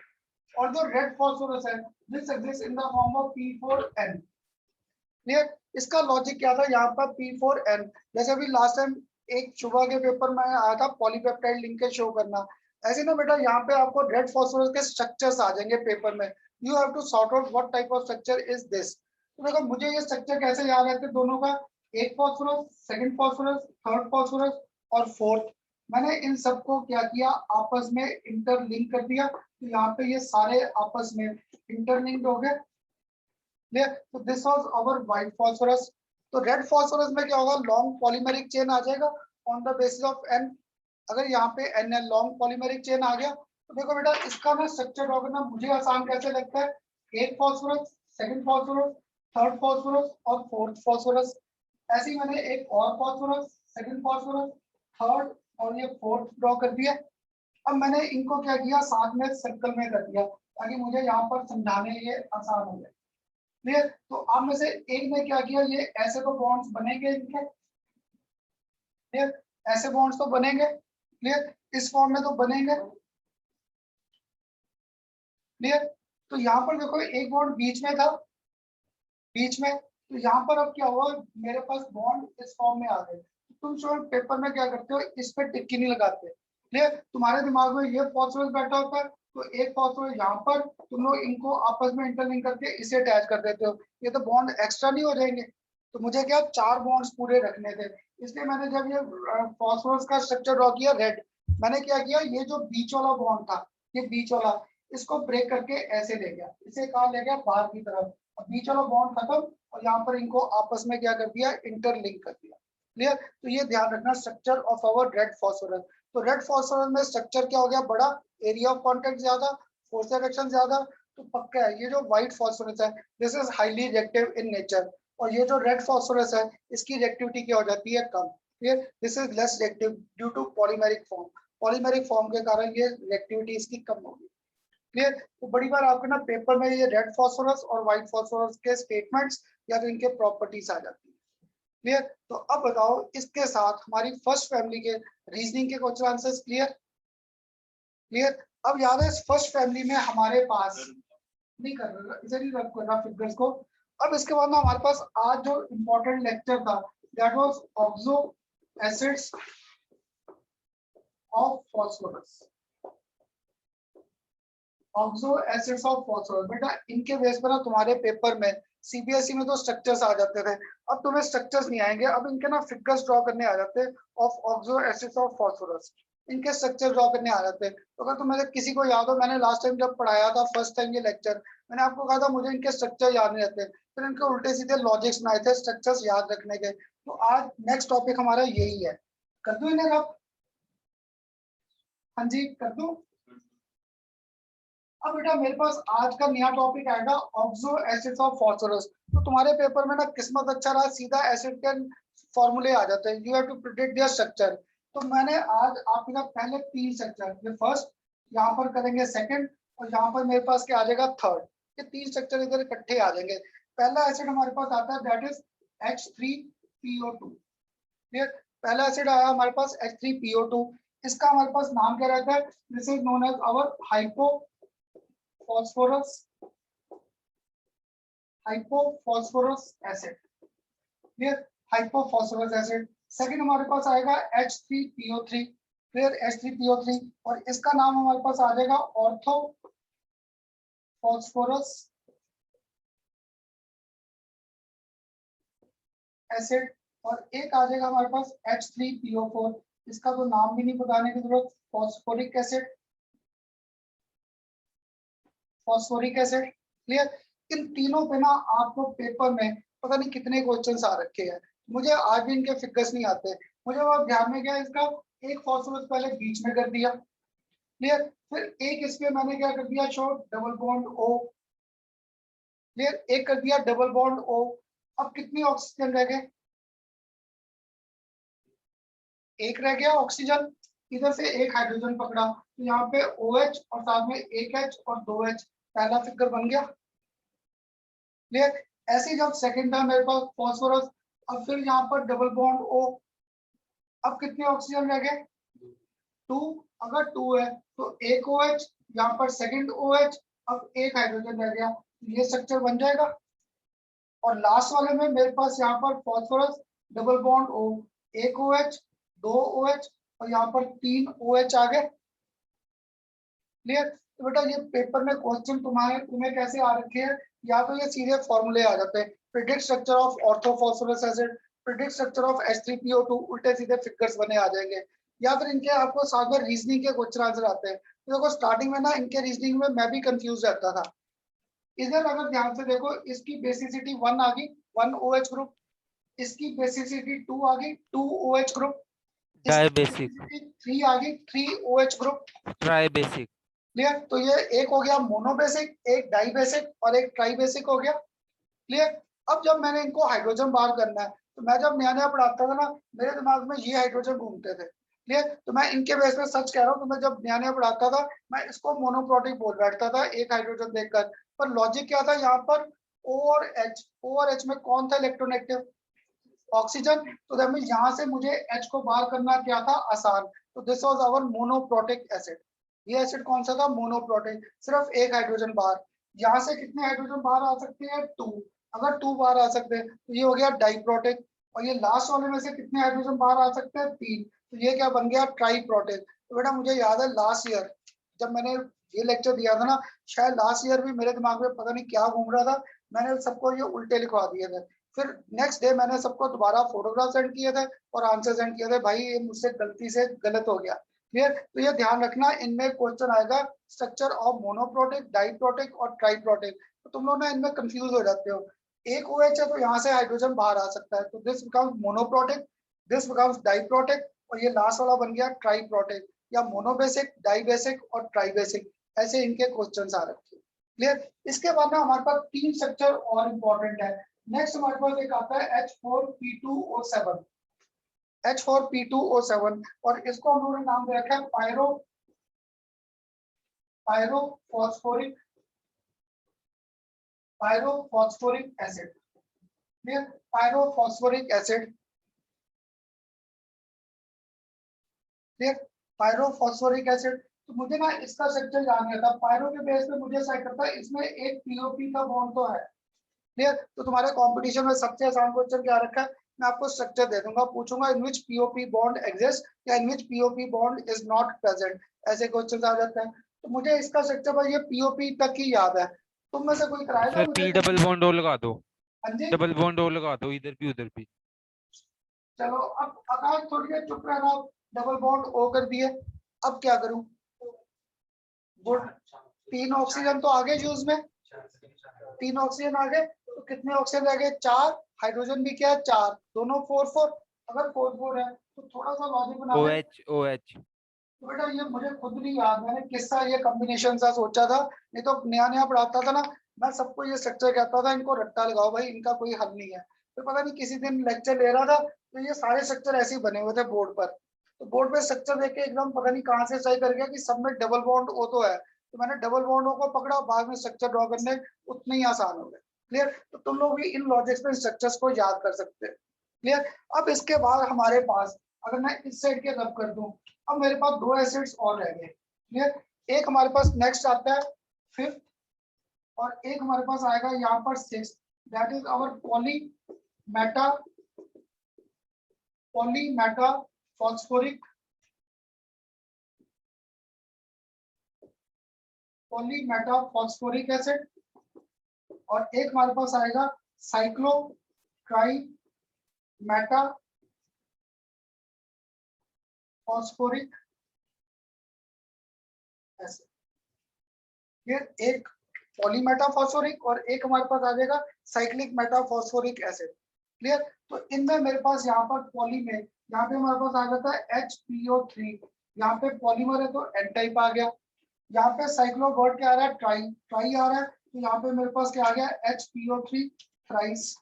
और जो रेड फॉस्फोरस है, this exist in the form of P4N। Clear? इसका लॉजिक क्या था यहाँ पर P4N, जैसे अभी लास्ट टाइम एक सुबह के पेपर में आया था पॉलीपेप्टाइड लिंकेज शो करना, ऐसे ना बेटा यहाँ पे आपको रेड फॉस्फोरस के स्ट्रक्चर्स आ जाएंगे पेपर में। You have to sort out what type of structure is this. तो देखो मुझे ये स्ट्रक्चर कैसे याद रहते दोनों का, एक phosphorus, second phosphorus, third phosphorus और फोर्थ। मैंने इन सबको क्या किया, आपस में इंटरलिंक कर दिया। तो यहाँ पे ये सारे आपस में इंटरलिंक्ड हो गए। तो this was our white phosphorus. तो रेड फॉस्फोरस में क्या होगा, लॉन्ग पॉलीमेरिक चेन आ जाएगा on the basis of N। अगर यहाँ पे N है, लॉन्ग पॉलीमेरिक चेन आ गया। तो देखो बेटा इसका ना स्ट्रक्चर ड्रॉ करना मुझे आसान कैसे लगता है, एक phosphorus, second phosphorus, third phosphorus और फोर्थ फॉस्फोरस। ऐसे ही मैंने एक और फॉस्फोरस, सेकंड फॉस्फोरस, थर्ड और ये फोर्थ ड्रॉ कर दिया। अब मैंने इनको क्या किया, साथ में सर्कल में कर दिया ताकि मुझे यहाँ पर समझाने ये आसान हो जाए। क्लियर? तो आप में से एक ने क्या किया, ये ऐसे तो बॉन्ड्स बनेंगे इनके, क्लियर? ऐसे बॉन्ड्स तो बनेंगे, क्लियर? इस फॉर्म में तो बनेंगे, क्लियर? तो यहाँ पर देखो एक बॉन्ड बीच में था, बीच में। तो यहाँ पर अब क्या हुआ, मेरे पास बॉन्ड इस फॉर्म में आ गए। तुम स्टूडेंट पेपर में क्या करते हो, इस पे टिक्की नहीं लगाते, क्लियर? तुम्हारे दिमाग में ये फॉस्फोरस बैठा होता है, तो एक फॉस्फोरस यहाँ पर, तुम लोग इनको आपस में इंटरलिंक करके इसे अटैच कर देते हो। ये तो बॉन्ड एक्स्ट्रा नहीं हो जाएंगे? तो मुझे क्या, 4 बॉन्ड्स पूरे रखने थे। इसलिए मैंने जब ये फॉस्फोरस का स्ट्रक्चर ड्रॉ किया रेड, मैंने क्या किया, ये जो बीच वाला बॉन्ड था, ये बीच वाला, इसको ब्रेक करके ऐसे ले गया, इसे कहा ले गया बाहर की तरफ। बीच वाला बॉन्ड खत्म और यहाँ पर इनको आपस में क्या कर दिया, इंटरलिंक कर दिया। क्लियर? तो ये ध्यान रखना structure of our red phosphorus. तो रेड फॉस्फोरस में स्ट्रक्चर क्या हो गया, बड़ा, एरिया ऑफ कांटेक्ट ज्यादा, फोर्स ऑफ एक्शन ज्यादा। तो पक्का है ये जो व्हाइट फॉस्फोरस है, this is highly reactive in nature. और ये जो रेड फॉस्फोरस है, इसकी रिएक्टिविटी क्या हो जाती है, कम। Clear? This is less reactive due to polymeric form. Polymeric form के कारण ये रिएक्टिविटी इसकी कम होगी। क्लियर? तो बड़ी बार आपके ना पेपर में ये रेड फॉस्फोरस और व्हाइट फॉस्फोरस के स्टेटमेंट्स या तो इनके प्रॉपर्टीज आ जाती है। क्लियर? तो अब बताओ इसके साथ हमारी फर्स्ट फैमिली के रीजनिंग के क्वेश्चन आंसर्स क्लियर? क्लियर? अब याद है इस फर्स्ट फैमिली में हमारे पास, नहीं कर रहा इसे, नहीं रख करना फिगर्स को। अब इसके बाद ना हमारे पास आज जो इंपॉर्टेंट लेक्चर था, that was oxo acids of phosphorus. Oxo acids of phosphorus, बेटा इनके बेस पर ना तुम्हारे पेपर में सीबीएसई में तो स्ट्रक्चर्स आ जाते थे, अब तुम्हें स्ट्रक्चर्स नहीं आएंगे, अब इनके ना फिगर्स ड्रॉ करने आ जाते हैं of oxo acids of phosphorus. इनके स्ट्रक्चर ड्रॉ करने आ जाते हैं। तो अगर तुम्हें किसी को याद हो, मैंने लास्ट टाइम जब पढ़ाया था फर्स्ट टाइम ये लेक्चर, मैंने आपको कहा था मुझे इनके स्ट्रक्चर याद नहीं रहते, फिर इनके उल्टे सीधे लॉजिक्स बनाए थे स्ट्रक्चर्स याद रखने के। तो आज नेक्स्ट टॉपिक हमारा यही है, कर दूं इन्हें आप? हाँ जी, कर दूं? अब बेटा मेरे पास आज का नया टॉपिक आएगा ऑक्सो एसिड्स ऑफ फॉस्फोरस। तो तुम्हारे पेपर में ना किस्मत अच्छा रहा, सीधा एसिड के फॉर्मूले आ जाते हैं, you have to predict their structure. तो मैंने आज आपके साथ पहले 3 स्ट्रक्चर, ये फर्स्ट, यहाँ पर करेंगे सेकंड, और यहाँ पर मेरे पास क्या आ जाएगा, थर्ड। ये 3 स्ट्रक्चर इधर इकट्ठे आ जाएंगे। पहला एसिड हमारे पास आता है दैट इज H3PO2। क्लियर? पहला एसिड आया हमारे पास H3PO2। इसका हमारे पास नाम क्या रहता है, this is known as our hypophosphorous acid. Clear? Hypophosphorous acid. Second हमारे पास आएगा H3PO3। क्लियर? H3PO3। और इसका नाम हमारे पास आ जाएगा ऑर्थोफॉस्फोरस एसिड, और एक आ जाएगा हमारे पास H3PO4, इसका तो नाम भी नहीं बताने की जरूरत, phosphoric acid, phosphoric acid. Clear. इन तीनों पे ना आपको पेपर में पता नहीं कितने क्वेश्चंस आ रखे हैं, मुझे आज भी इनके फिगर्स नहीं आते। मुझे वो ध्यान में गया, इसका एक फॉस्फोरस पहले बीच में कर दिया, क्लियर, फिर एक इसमें मैंने क्या कर दिया, show double bond O, clear, एक कर दिया डबल बॉन्ड O। अब कितनी ऑक्सीजन रह गए, एक रह गया ऑक्सीजन, इधर से एक हाइड्रोजन पकड़ा, तो यहाँ पे OH और साथ में एक H और दो H, पहला फिगर बन गया, क्लियर। ऐसे ही जब सेकंड था मेरे पास फॉस्फोरस, अब फिर यहाँ पर डबल बॉन्ड O, अब कितने ऑक्सीजन रह गए, 2, अगर 2 है तो एक OH, यहाँ पर सेकंड OH, अब एक हाइड्रोजन रह गया, ये स्ट्रक्चर बन जाएगा। और लास्ट वाले में मेरे पास यहाँ पर फॉस्फोरस डबल बॉन्ड O, एक OH, दो OH, और यहाँ पर 3 OH आ गए, क्लियर। तो बेटा ये पेपर में क्वेश्चन तुम्हें कैसे आ रखे हैं, या तो ये सीधे फॉर्मूले आ जाते हैं, predict structure of orthophosphorous acid, predict structure of H3PO2, उल्टे सीधे फिगर्स बने आ जाएंगे, या फिर इनके आपको साथ में रीजनिंग के क्वेश्चन आंसर आते हैं। तो देखो स्टार्टिंग में ना इनके रीजनिंग में मैं भी कंफ्यूज रहता था। इधर अगर ध्यान से देखो, इसकी बेसिसिटी 1 आ गई, 1 OH ग्रुप, इसकी बेसिसिटी 2 आ गई, 2 OH ग्रुप, इसकी Dibasic, बेसिसिटी 3 आ गई, 3 OH ग्रुप, tribasic, क्लियर। तो ये एक हो गया मोनोबेसिक, एक डाइबेसिक और एक ट्राइबेसिक हो गया, क्लियर। अब जब मैंने इनको हाइड्रोजन बार करना है, तो मैं जब नया नया पढ़ाता था ना, मेरे दिमाग में ये हाइड्रोजन घूमते थे, क्लियर। तो मैं इनके बेस पे सच कह रहा हूँ, तो मैं जब नया नया पढ़ाता था, मैं इसको मोनोप्रोटिक बोल बैठता था एक हाइड्रोजन देखकर, पर लॉजिक क्या था यहाँ पर, O और H, O और H में कौन था इलेक्ट्रोनेगेटिव, ऑक्सीजन, तो दैट मींस यहाँ से मुझे H को बाहर करना क्या था, आसान। तो this was our monoprotic acid, ये एसिड कौन सा था, मोनोप्रोटिक, सिर्फ एक हाइड्रोजन बाहर। यहाँ से कितने हाइड्रोजन बाहर आ सकते हैं, 2, अगर 2 बाहर आ सकते हैं तो ये हो गया डाइप्रोटिक, और ये लास्ट वाले में से कितने हाइड्रोजन बाहर आ सकते हैं, 3, तो ये क्या बन गया, ट्राइप्रोटिक। तो बेटा मुझे याद है लास्ट ईयर जब मैंने ये लेक्चर दिया था ना, शायद लास्ट ईयर भी मेरे दिमाग में पता नहीं क्या घूम रहा था, मैंने सबको ये उल्टे लिखवा दिए थे। फिर नेक्स्ट डे मैंने सबको दोबारा फोटोग्राफ सेंड किए थे और आंसर सेंड किए थे, भाई ये मुझसे गलती से गलत हो गया, क्लियर। तो ये ध्यान रखना, इनमें क्वेश्चन आएगा स्ट्रक्चर ऑफ मोनोप्रोटिक, डाइप्रोटिक और ट्राइप्रोटिक, तो तुम लोग ना इनमें कंफ्यूज हो जाते हो। एक OH है तो यहाँ से हाइड्रोजन बाहर आ सकता है, तो this becomes monoprotic, this becomes diprotic, और ये लास्ट वाला बन गया ट्राइप्रोटिक, या मोनोबेसिक, डाइबेसिक और ट्राइबेसिक, ऐसे इनके क्वेश्चन आ रखे हैं, क्लियर। इसके बाद ना हमारे पास 3 स्ट्रक्चर और इंपॉर्टेंट है। नेक्स्ट हमारे पास एक आता है H4P2O7, H4P2O7, और इसको हम लोगों ने नाम दे रखा है pyrophosphoric acid, clear, pyrophosphoric acid, clear, pyrophosphoric acid. तो मुझे ना इसका स्ट्रक्चर जानना था, पायरो के बेस पे मुझे सेट करता है, इसमें एक POP का बॉन्ड तो है, क्लियर। तो तुम्हारे कंपटीशन में सबसे आसान क्वेश्चन क्या रखा है, मैं आपको स्ट्रक्चर दे दूंगा, पूछूंगा इन विच POP बॉन्ड एग्जिस्ट या इन विच POP bond is not present, ऐसे क्वेश्चन आ जाते हैं। तो मुझे इसका स्ट्रक्चर पर ये POP तक ही याद है, तुम में से कोई कराएगा सर मुझे P जल्दी? डबल बॉन्ड O लगा दो, हाँ जी, डबल बॉन्ड O लगा दो, इधर भी उधर भी। चलो अब आकाश थोड़ी देर चुप रहना, डबल बॉन्ड O कर दिए, अब क्या करूं, गुड, 3 ऑक्सीजन तो आगे यूज में, 3 ऑक्सीजन आ गए, तो कितने ऑक्सीजन रह गए, 4, हाइड्रोजन भी क्या है, 4, दोनों 4 4, अगर 4 4 है तो थोड़ा सा लॉजिक बना ले। OH OH। तो बेटा ये मुझे खुद नहीं याद, मैंने किसका ये कॉम्बिनेशन सा सोचा था, नहीं तो नया नया पढ़ाता था ना, मैं सबको ये स्ट्रक्चर कहता था, इनको रट्टा लगाओ भाई, इनका कोई हल नहीं है। तो पता नहीं किसी दिन लेक्चर ले रहा था, तो ये सारे स्ट्रक्चर ऐसे ही बने हुए थे बोर्ड पर, तो बोर्ड पे स्ट्रक्चर देख के एकदम पता नहीं कहाँ से सही कर गया कि सब में डबल बॉन्ड O तो है, तो मैंने डबल बॉन्ड O को पकड़ा, बाद में स्ट्रक्चर ड्रॉ करने उतने ही आसान हो गए, क्लियर। तो तुम लोग भी इन लॉजिक्स में स्ट्रक्चर्स को याद कर सकते हैं, क्लियर। अब इसके बाद हमारे पास, अगर मैं इस साइड के रब कर दूं, अब मेरे पास 2 एसिड्स और रह गए, क्लियर। एक हमारे पास नेक्स्ट आता है 5th, और एक हमारे पास आएगा यहाँ पर 6th, that is our polymetaphosphoric acid, और एक हमारे पास आएगा cyclotrimetaphosphoric acid, ये एक पॉलीमेटाफॉस्फोरिक और एक हमारे पास आ जाएगा साइक्लिक मेटाफॉस्फोरिक एसिड। क्लियर? तो इनमें मेरे पास यहाँ पर पॉली में यहाँ पे हमारे पास आ जाता है HPO3, यहाँ पे पॉलीमर है तो एन टाइप आ गया। यहाँ पे साइक्लो वर्ड क्या आ रहा है, ट्राई ट्राई आ रहा है, तो यहाँ पे मेरे पास क्या आ गया, HPO3 थ्राइस।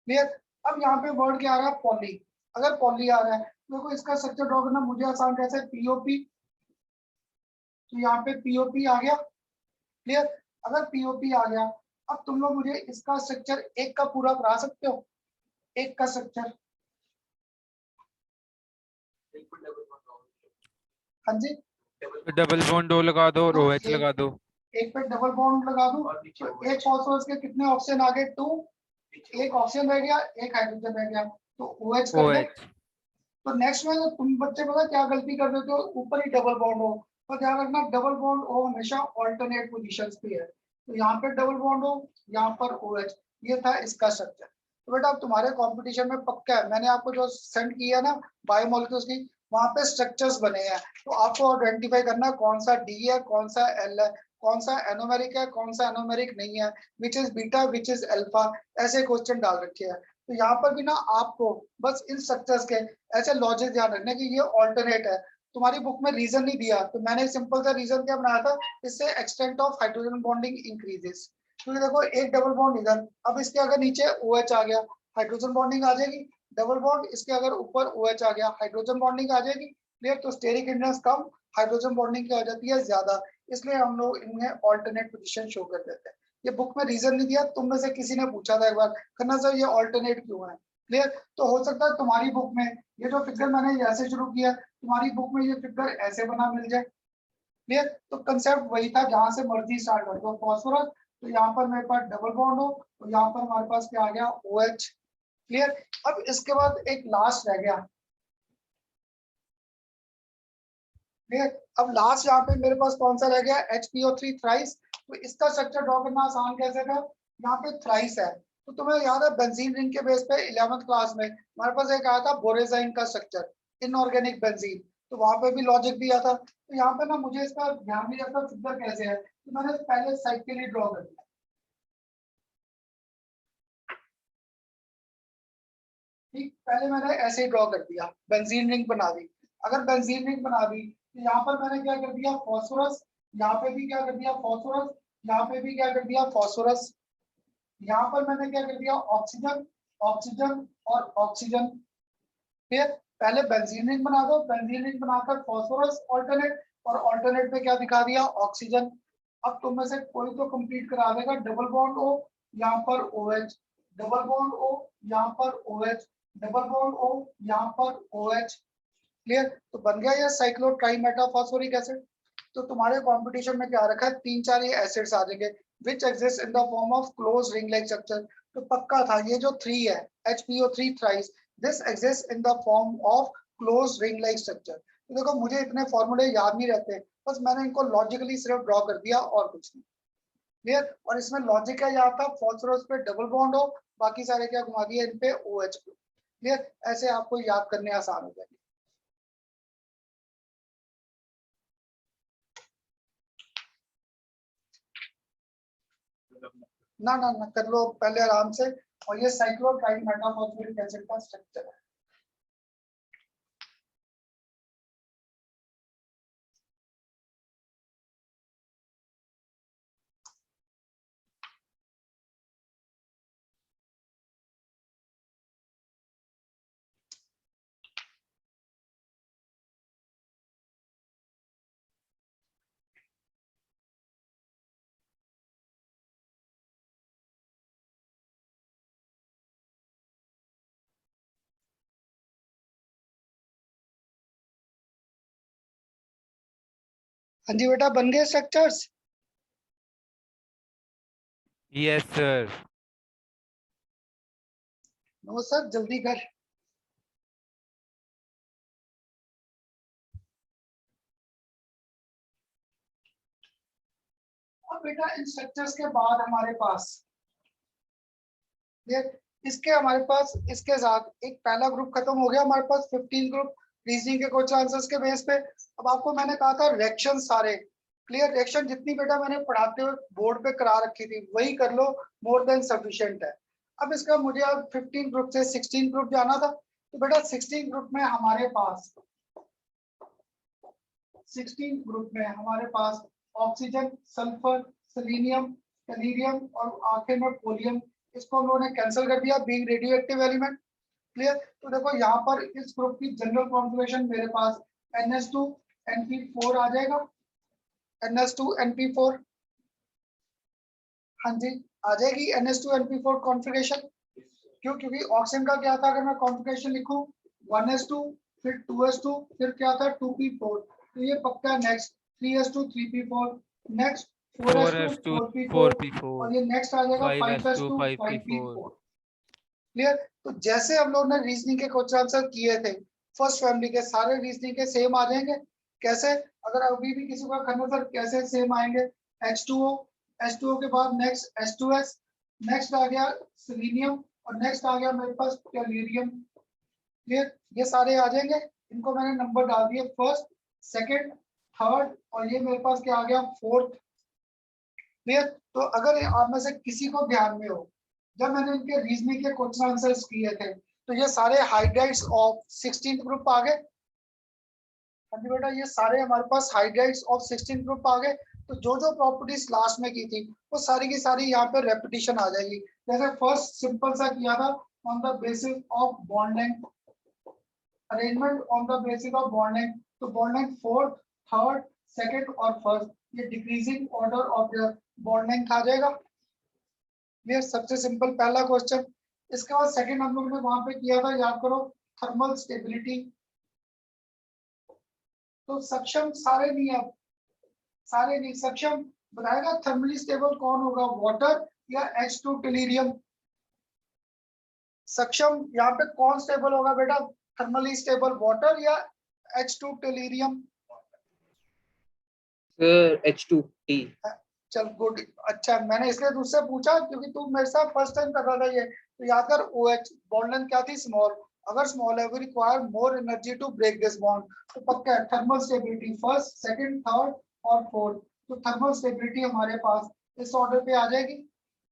क्लियर? अब यहाँ पे वर्ड क्या आ रहा है, पॉली। अगर पॉली आ रहा है तो देखो इसका स्ट्रक्चर ड्रॉ करना मुझे आसान कैसे, POP, तो यहाँ पे POP आ गया। क्लियर? अगर POP आ गया, अब तुम लोग मुझे इसका स्ट्रक्चर एक का पूरा करा सकते हो, एक का स्ट्रक्चर। हाँ जी, डबल बॉन्ड O लगा दो और तो OH लगा दो। एक पे डबल बॉन्ड लगा दूं तो एक फॉस्फोरस के कितने ऑप्शन आ गए, 2, एक ऑक्सीजन रह गया, एक हाइड्रोजन रह गया, तो OH कर दे। OH। तो नेक्स्ट में तुम बच्चे पता क्या गलती कर देते हो, ऊपर ही डबल बॉन्ड हो, तो ध्यान रखना डबल बॉन्ड हो हमेशा ऑल्टरनेट पोजीशंस पे है। तो यहाँ पे डबल बॉन्ड हो, यहाँ पर OH, ये था इसका स्ट्रक्चर। तो बेटा अब तुम्हारे कंपटीशन में पक्का है, मैंने आपको जो सेंड किया ना बायोमोलिक्यूल्स की, वहां पे स्ट्रक्चर्स बने हैं, तो आपको आइडेंटिफाई करना कौन सा D है, कौन सा L है, कौन सा एनोमेरिक है, कौन सा एनोमेरिक नहीं है, which is beta, which is alpha, ऐसे क्वेश्चन डाल रखे हैं। तो यहाँ पर भी ना आपको बस इन स्ट्रक्चर्स के ऐसे लॉजिक ध्यान रखने कि ये ऑल्टरनेट है। तुम्हारी बुक में रीजन नहीं दिया, तो मैंने सिंपल सा रीजन क्या बनाया था, इससे extent of hydrogen bonding increases. क्योंकि देखो एक डबल बॉन्ड इधर, अब इसके अगर नीचे OH आ गया, हाइड्रोजन बॉन्डिंग आ जाएगी, डबल बॉन्ड इसके अगर ऊपर OH आ गया, हाइड्रोजन बॉन्डिंग आ जाएगी। क्लियर? तो स्टेरिक हिंड्रेंस कम, हाइड्रोजन बॉन्डिंग क्या हो जाती है ज्यादा, इसलिए हम लोग इन्हें ऑल्टरनेट पोजीशन शो कर देते हैं। ये बुक में रीजन नहीं दिया, तुम में से किसी ने पूछा था एक बार, खन्ना सर ये ऑल्टरनेट क्यों है। क्लियर? तो हो सकता है तुम्हारी बुक में ये जो फिगर मैंने ऐसे शुरू किया, तुम्हारी बुक में ये फिगर ऐसे बना मिल जाए। क्लियर? तो कंसेप्ट वही था, जहां से मर्जी स्टार्ट कर दो फॉस्फोरस, तो यहाँ पर मेरे पास डबल बॉन्ड हो, तो यहाँ पर हमारे पास क्या आ गया, OH। क्लियर? अब इसके बाद एक लास्ट रह गया। क्लियर? अब लास्ट यहाँ पे मेरे पास कौन सा रह गया, HPO3 थ्राइस। तो इसका स्ट्रक्चर ड्रॉ करना आसान कैसे था, यहाँ पे थ्राइस है, तो तुम्हें याद है बेंजीन रिंग के बेस पे 11th क्लास में हमारे पास एक आया था बोरेजाइन का स्ट्रक्चर, इनऑर्गेनिक बेंजीन, तो वहां पे भी लॉजिक दिया था। तो यहाँ पे ना मुझे इसका ध्यान नहीं रखता फिगर कैसे है, तो मैंने पहले साइड के लिए ड्रॉ कर दिया। ठीक, पहले मैंने ऐसे ही ड्रॉ कर दिया, बेंजीन रिंग बना दी। अगर बेंजीन रिंग बना दी तो यहाँ पर मैंने क्या कर दिया, फॉस्फोरस, यहाँ पे भी क्या कर दिया, फॉस्फोरस, यहाँ पे भी क्या कर दिया, फॉस्फोरस, यहाँ पर मैंने क्या कर दिया, ऑक्सीजन, ऑक्सीजन और ऑक्सीजन। फिर पहले बेंजीन रिंग बना दो, बेंजीन रिंग बनाकर फॉस्फोरस ऑल्टरनेट, और ऑल्टरनेट पे क्या दिखा दिया, ऑक्सीजन। अब तुम में से कोई तो कंप्लीट करा देगा, डबल बॉन्ड O, यहाँ पर OH, डबल बॉन्ड O, यहाँ पर OH, डबल बॉन्ड O, यहाँ पर OH। क्लियर? तो बन गया ये साइक्लो ट्राई मेटाफॉस्फोरिक एसिड। तो तुम्हारे कंपटीशन में क्या रखा है, 3-4 ये एसिड्स आ जाएंगे which exist in the form of close ring like structure. तो पक्का था ये जो 3 है, HPO3 thrice, this exist in the form of close ring like structure. तो देखो मुझे इतने फॉर्मूले याद नहीं रहते, बस मैंने इनको लॉजिकली सिर्फ ड्रॉ कर दिया और कुछ नहीं। क्लियर? और इसमें लॉजिक क्या यहाँ था, फॉस्फोरस पे डबल बॉन्ड हो, बाकी सारे क्या घुमा दिए इन पे OH पे। क्लियर? ऐसे आपको याद करने आसान हो जाएंगे। ना ना ना कर लो पहले आराम से। और ये साइक्लोट्राइन मेटाफॉस्फोरिक एसिड का स्ट्रक्चर है। हाँ जी बेटा, बन गए structures. Yes, sir. No sir, जल्दी कर। अब बेटा इन स्ट्रक्चर्स के बाद हमारे पास ये इसके हमारे पास इसके साथ एक पहला ग्रुप खत्म हो गया, हमारे पास 15 ग्रुप रीजनिंग के क्वेश्चन आंसर्स के बेस पे। अब आपको मैंने कहा था रिएक्शन सारे क्लियर, रिएक्शन जितनी बेटा मैंने पढ़ाते हुए बोर्ड पे करा रखी थी वही कर लो, मोर देन सफिशिएंट है। अब इसका मुझे अब 15 ग्रुप से 16 ग्रुप जाना था, तो बेटा 16 ग्रुप में हमारे पास 16 ग्रुप में हमारे पास ऑक्सीजन, सल्फर, सेलेनियम, टेलीरियम और आखिर में पोलियम, इसको हम लोगों ने कैंसिल कर दिया being radio active element. Clear, तो देखो यहाँ पर इस ग्रुप की जनरल कॉन्फ़िगरेशन मेरे पास NH2 NP4 आ जाएगा, NH2 NP4, हाँ जी आ जाएगी NH2 NP4 कॉन्फ़िगरेशन। क्यों? क्योंकि ऑक्सीजन का क्या था, अगर मैं कॉन्फ़िगरेशन लिखूं 1s2 फिर 2s2 फिर क्या था 2p4, तो ये पक्का next 3s2 3p4, next 4s2 4s2 4p4 4p4 और ये नेक्स्ट आ जाएगा 5s2 5s2 5p4 5p4। Clear, तो जैसे हम लोग ने रीजनिंग के क्वेश्चन आंसर किए थे फर्स्ट फैमिली के, सारे रीजनिंग के सेम आ जाएंगे। कैसे? अगर अभी भी किसी का खन्ना सर कैसे सेम आएंगे, H2O, H2O के बाद नेक्स्ट H2S, नेक्स्ट आ गया सेलेनियम और नेक्स्ट आ गया मेरे पास टेलीरियम। क्लियर, ये सारे आ जाएंगे, इनको मैंने नंबर डाल दिए फर्स्ट, सेकंड, थर्ड और ये मेरे पास क्या आ गया फोर्थ। क्लियर, तो अगर आप में से किसी को ध्यान में हो जब मैंने इनके रीजनिंग के क्वेश्चन आंसर्स किए थे तो ये सारे हाइड्राइड्स ऑफ 16th ग्रुप आ गए। हाँ जी बेटा, ये सारे हमारे पास हाइड्राइड्स ऑफ 16th ग्रुप आ गए। तो जो जो प्रॉपर्टीज लास्ट में की थी वो सारी की सारी यहाँ पे रेपिटेशन आ जाएगी। जैसे फर्स्ट सिंपल सा किया था on the basis of bond length, arrangement on the basis of bond length, तो bond length fourth, third, second और फर्स्ट, ये decreasing order of the bond length आ जाएगा। ये सबसे सिंपल पहला क्वेश्चन। इसके बाद सेकंड हम लोग ने वहां पे किया था, याद करो, थर्मल स्टेबिलिटी। तो सक्षम सारे नहीं है, सारे नहीं, सक्षम बताएगा थर्मली स्टेबल कौन होगा, वाटर या H2 टेलीरियम। सक्षम यहाँ पे कौन स्टेबल होगा बेटा, थर्मली स्टेबल वाटर या H2 टेलीरियम। Sir, H2T. चल गुड, अच्छा मैंने इसलिए तुझसे पूछा क्योंकि तू मेरे साथ फर्स्ट टाइम कर रहा था ये, तो याद कर OH बॉन्ड लेंथ क्या थी, स्मॉल, अगर स्मॉल है we require more energy to break this bond, तो पक्का है thermal stability first, second, third और फोर्थ। तो थर्मल स्टेबिलिटी हमारे पास इस ऑर्डर पे आ जाएगी।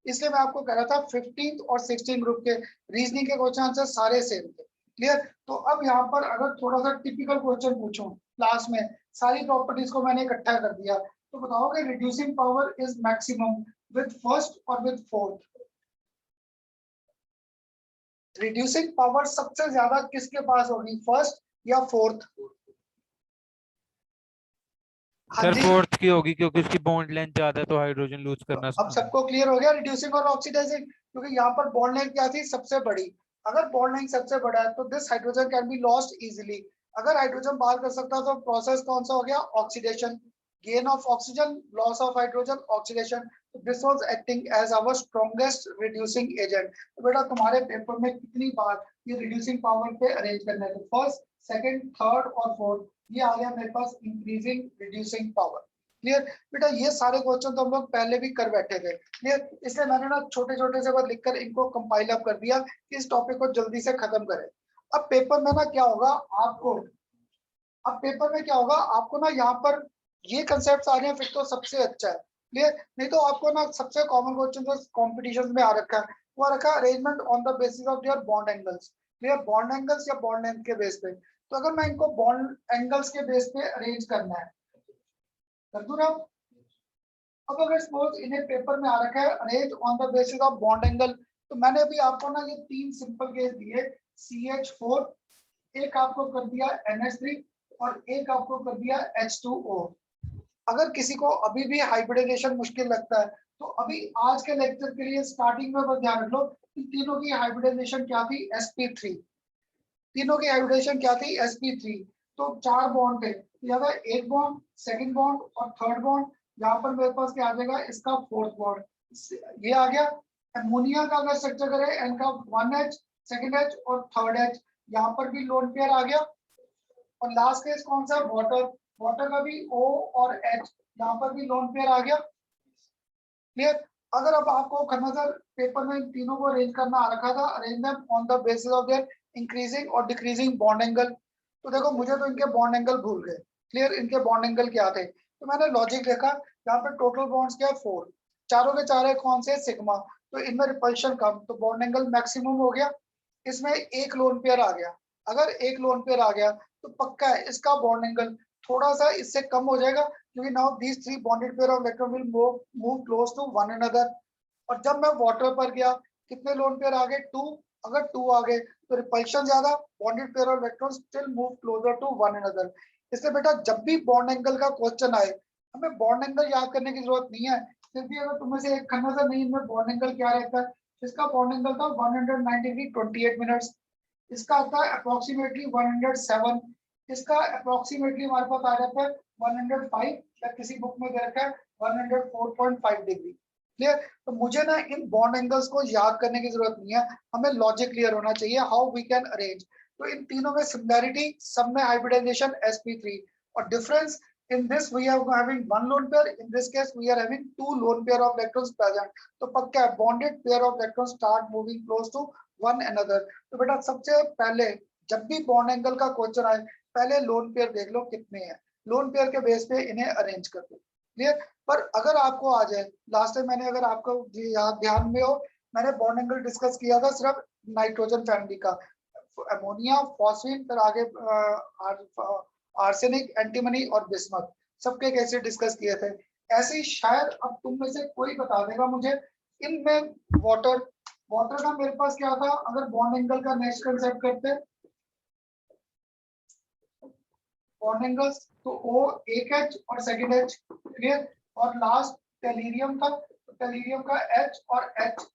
इसलिए मैं आपको कह रहा था 15th और 16 ग्रुप के रीजनिंग के क्वेश्चन आंसर सारे सेम थे। क्लियर, तो अब यहाँ पर अगर थोड़ा सा टिपिकल क्वेश्चन पूछूं क्लास में, सारी प्रॉपर्टीज को मैंने इकट्ठा कर दिया, तो बताओगे reducing power is maximum with first और विद फोर्थ। रिड्यूसिंग पावर सबसे ज्यादा किसके पास होगी, फर्स्ट या फोर्थ। हाँ सर जी, फोर्थ की होगी क्योंकि उसकी बॉन्ड लेंथ ज्यादा है तो हाइड्रोजन लूज करना अब सबको क्लियर हो गया रिड्यूसिंग और ऑक्सीडाइजिंग, क्योंकि यहाँ पर बॉन्ड लेंथ क्या थी, सबसे बड़ी। अगर बॉन्ड लेंथ सबसे बड़ा है तो this hydrogen can be lost easily. अगर हाइड्रोजन बाहर कर सकता है तो प्रोसेस कौन सा हो गया, oxidation, gain of oxygen, loss of hydrogen, oxidation. This was acting as our strongest reducing agent. तो बेटा तुम्हारे पेपर में कितनी बार ये रिड्यूसिंग पावर पे अरेंज करना है, तो फर्स्ट, सेकंड, थर्ड और फोर्थ, ये आ गया मेरे पास इंक्रीजिंग रिड्यूसिंग पावर। क्लियर बेटा, ये सारे क्वेश्चन तो हम लोग पहले भी कर बैठे थे। क्लियर, इसलिए मैंने ना छोटे छोटे से बात लिखकर इनको कंपाइल अप कर दिया कि इस टॉपिक को जल्दी से खत्म करें। अब पेपर में ना क्या होगा आपको, अब पेपर में क्या होगा आपको ना, यहाँ पर ये कंसेप्ट आ रहे हैं फिर तो सबसे अच्छा है। क्लियर, नहीं तो आपको ना सबसे कॉमन क्वेश्चन जो कॉम्पिटिशन में आ रखा है वो आ रखा है arrangement on the basis of your bond angles. Clear, bond angles या बॉन्ड लेंथ के बेस पे, तो अगर मैं इनको बॉन्ड एंगल्स के बेस पे अरेंज करना है कर दूं ना। अब अगर सपोज इन्हें पेपर में आ रखा है arrange on the basis of bond angle, तो मैंने अभी आपको ना ये तीन सिंपल केस दिए, CH4, एक आपको कर दिया NH3 और एक आपको कर दिया H2O। अगर किसी को अभी भी हाइब्रिडाइजेशन मुश्किल लगता है तो अभी आज के लेक्चर के लिए स्टार्टिंग में बस ध्यान रख लो कि तीनों की हाइब्रिडाइजेशन क्या थी, sp3। तीनों की हाइब्रिडेशन क्या थी, sp3। तो चार बॉन्ड थे, यहाँ एक बॉन्ड, सेकंड बॉन्ड और थर्ड बॉन्ड। यहाँ पर मेरे पास क्या आ जाएगा, इसका फोर्थ बॉन्ड, ये आ गया। अमोनिया का अगर स्ट्रक्चर करें एन का 1H, सेकंड H और थर्ड H, यहाँ पर भी लोन पेयर आ गया। और लास्ट केस कौन सा, वाटर, वाटर का भी O और H, यहाँ पर भी लोन पेयर आ गया। क्लियर, अगर अब आपको करना था पेपर में इन तीनों को अरेंज करना आ रखा था, arrange them on the basis of their increasing और डिक्रीजिंग बॉन्ड एंगल। तो देखो मुझे तो इनके बॉन्ड एंगल भूल गए, क्लियर, इनके बॉन्ड एंगल क्या थे। तो मैंने लॉजिक देखा, यहाँ पे टोटल बॉन्ड्स क्या है 4, चारों के चार है कौन से सिग्मा, तो इनमें रिपल्शन कम, तो बॉन्ड एंगल मैक्सिमम हो गया। इसमें एक लोन पेयर आ गया, अगर एक लोन पेयर आ गया तो पक्का है इसका बॉन्ड एंगल थोड़ा सा इससे कम हो जाएगा, क्योंकि now these three bonded pair of electron will move close to one another. और जब मैं वाटर पर गया, कितने लोन पेयर आ गए 2, अगर 2 आ गए तो रिपल्शन ज्यादा, bonded pair of electron still move closer to one another. इसलिए बेटा जब भी बॉन्ड एंगल का क्वेश्चन आए, हमें बॉन्ड एंगल याद करने की जरूरत नहीं है, फिर भी अगर तुम्हें से एक करना था नहीं इनमें बॉन्ड एंगल क्या रहता है, इसका बॉन्ड एंगल था 109 डिग्री 28 मिनट्स, इसका आता है अप्रोक्सीमेटली 107, इसका अप्रोक्सीमेटली हमारे पास आ जाता है 105, या किसी बुक में दे रखा है 104.5 डिग्री। क्लियर। तो मुझे ना इन बॉन्ड एंगल्स को याद करने की जरूरत नहीं है, हमें लॉजिक क्लियर होना चाहिए हाउ वी कैन अरेंज। तो इन तीनों में सिमिलैरिटी, सब में हाइब्रिडाइजेशन sp3, और difference in this we are having one lone pair, in this case we are having two lone pair of electrons present, तो पक्का है bonded pair of electrons start moving close to one another। तो बेटा सबसे पहले जब भी bond angle का क्वेश्चन आए, पहले लोन पेयर देख लो कितने हैं, लोन पेयर के बेस पे इन्हें अरेंज कर दो। क्लियर। पर अगर आपको आ जाए, लास्ट टाइम मैंने, अगर आपको याद ध्यान में हो, मैंने बॉन्ड एंगल डिस्कस किया था सिर्फ नाइट्रोजन फैमिली का, अमोनिया, फॉस्फीन, फिर आगे आर्सेनिक, एंटीमनी और बिस्मथ, सबके कैसे डिस्कस किए थे। ऐसे ही शायद अब तुम में से कोई बता देगा मुझे इनमें वाटर, वाटर का मेरे पास क्या था, अगर बॉन्ड एंगल का नेक्स्ट कंसेप्ट करते बॉन्ड एंगल्स, तो ओ एक H और सेकंड H, क्लियर, और लास्ट टेलीरियम था, तो टेलीरियम का H और H,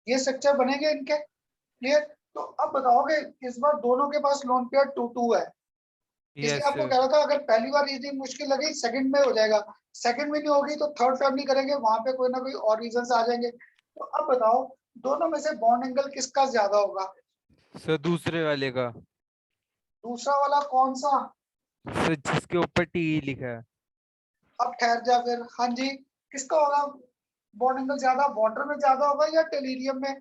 ये स्ट्रक्चर बनेंगे इनके। क्लियर। तो अब बताओगे इस बार दोनों के पास लोन पेयर 2-2 है, इसलिए Yes, आपको sir. कह रहा था अगर पहली बार रीजनिंग मुश्किल लगी सेकंड में हो जाएगा, सेकंड में नहीं होगी तो थर्ड फैमिली करेंगे, वहां पे कोई ना कोई और रीजन आ जाएंगे। तो अब बताओ दोनों में से बॉन्ड एंगल किसका ज्यादा होगा। सर दूसरे वाले का, दूसरा वाला कौन सा। सर जिसके ऊपर टी लिखा है। अब ठहर जा फिर, हाँ जी, किसका होगा बॉन्ड एंगल ज्यादा, वाटर में ज्यादा होगा या टेलीरियम में,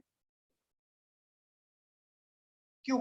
क्यों।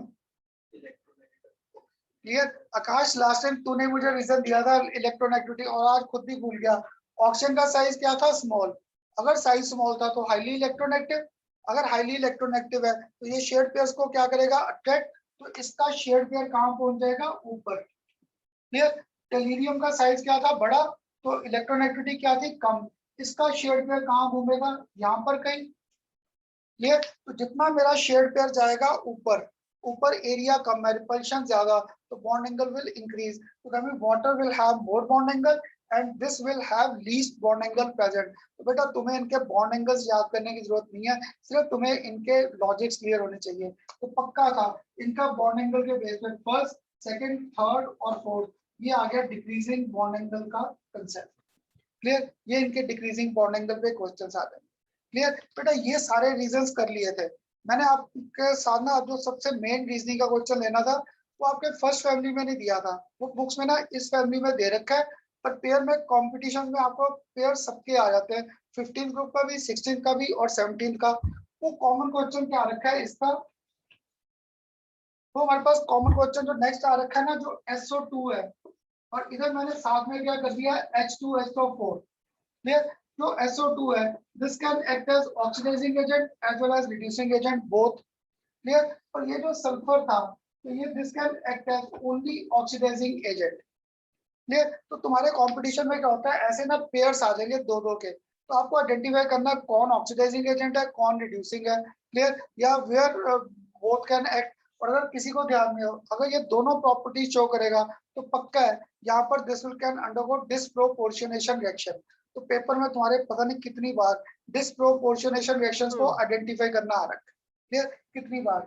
क्लियर। आकाश लास्ट टाइम तूने मुझे रीजन दिया था इलेक्ट्रोनेगेटिविटी, और आज खुद भी भूल गया। ऑक्सीजन का साइज क्या था, स्मॉल, अगर साइज स्मॉल था तो हाईली इलेक्ट्रोनेगेटिव, अगर हाईली इलेक्ट्रोनेगेटिव है तो ये शेड पेयर्स को क्या करेगा, अट्रैक्ट, तो इसका शेड पेयर कहां पहुंच जाएगा, ऊपर। क्लियर। टेलीरियम का साइज क्या था, बड़ा, तो इलेक्ट्रोनेगेटिविटी क्या थी, कम, इसका शेड पेयर कहां घूमेगा, यहाँ पर कहीं। क्लियर। तो जितना मेरा शेड पेयर जाएगा ऊपर, ऊपर एरिया कम है, रिपल्शन ज्यादा, तो बॉन्ड एंगल विल इंक्रीज, तो that means water will have more bond angle and this will have least bond angle present. तो बेटा तुम्हें इनके बॉन्ड एंगल्स याद करने की जरूरत नहीं है, सिर्फ तुम्हें इनके लॉजिक्स क्लियर होने चाहिए। तो पक्का था इनका बॉन्ड एंगल के बेस पे फर्स्ट, सेकंड, थर्ड और फोर्थ, ये आ गया डिक्रीजिंग बॉन्ड एंगल का कंसेप्ट। क्लियर। ये इनके डिक्रीजिंग बॉन्ड एंगल पे क्वेश्चंस आते हैं। क्लियर। बेटा ये सारे रीजंस कर लिए थे मैंने आपके साथ ना, जो सबसे मेन रीजनिंग का क्वेश्चन लेना था वो आपके फर्स्ट फैमिली में नहीं दिया था, वो बुक्स में ना इस फैमिली में दे रखा है, पर पेयर में कंपटीशन में आपको पेयर सबके आ जाते हैं, 15 ग्रुप का भी, 16 का भी और 17 का। वो कॉमन क्वेश्चन क्या रखा है इसका, वो हमारे पास कॉमन क्वेश्चन जो नेक्स्ट आ रखा है ना, जो SO2 है, और इधर मैंने साथ में क्या कर दिया, H2SO4। क्लियर। जो SO2 है, this can act as oxidizing agent as well as reducing agent both। Clear. और ये जो सल्फर था, तो ये this can act as only oxidizing agent। Clear. तो तुम्हारे कंपटीशन में क्या होता है, ऐसे ना पेयर्स आ जाएंगे दो दो के, तो आपको आइडेंटिफाई करना कौन ऑक्सीडाइजिंग एजेंट है, कौन रिड्यूसिंग है। क्लियर। या वेयर बोथ कैन एक्ट, और अगर किसी को ध्यान में हो, अगर ये दोनों प्रॉपर्टी शो करेगा तो पक्का है यहाँ पर this will can undergo disproportionation reaction. तो पेपर में तुम्हारे पता नहीं कितनी बार डिसप्रोपोर्शनेशन रिएक्शंस को आइडेंटिफाई करना आ रहा है। क्लियर। कितनी बार,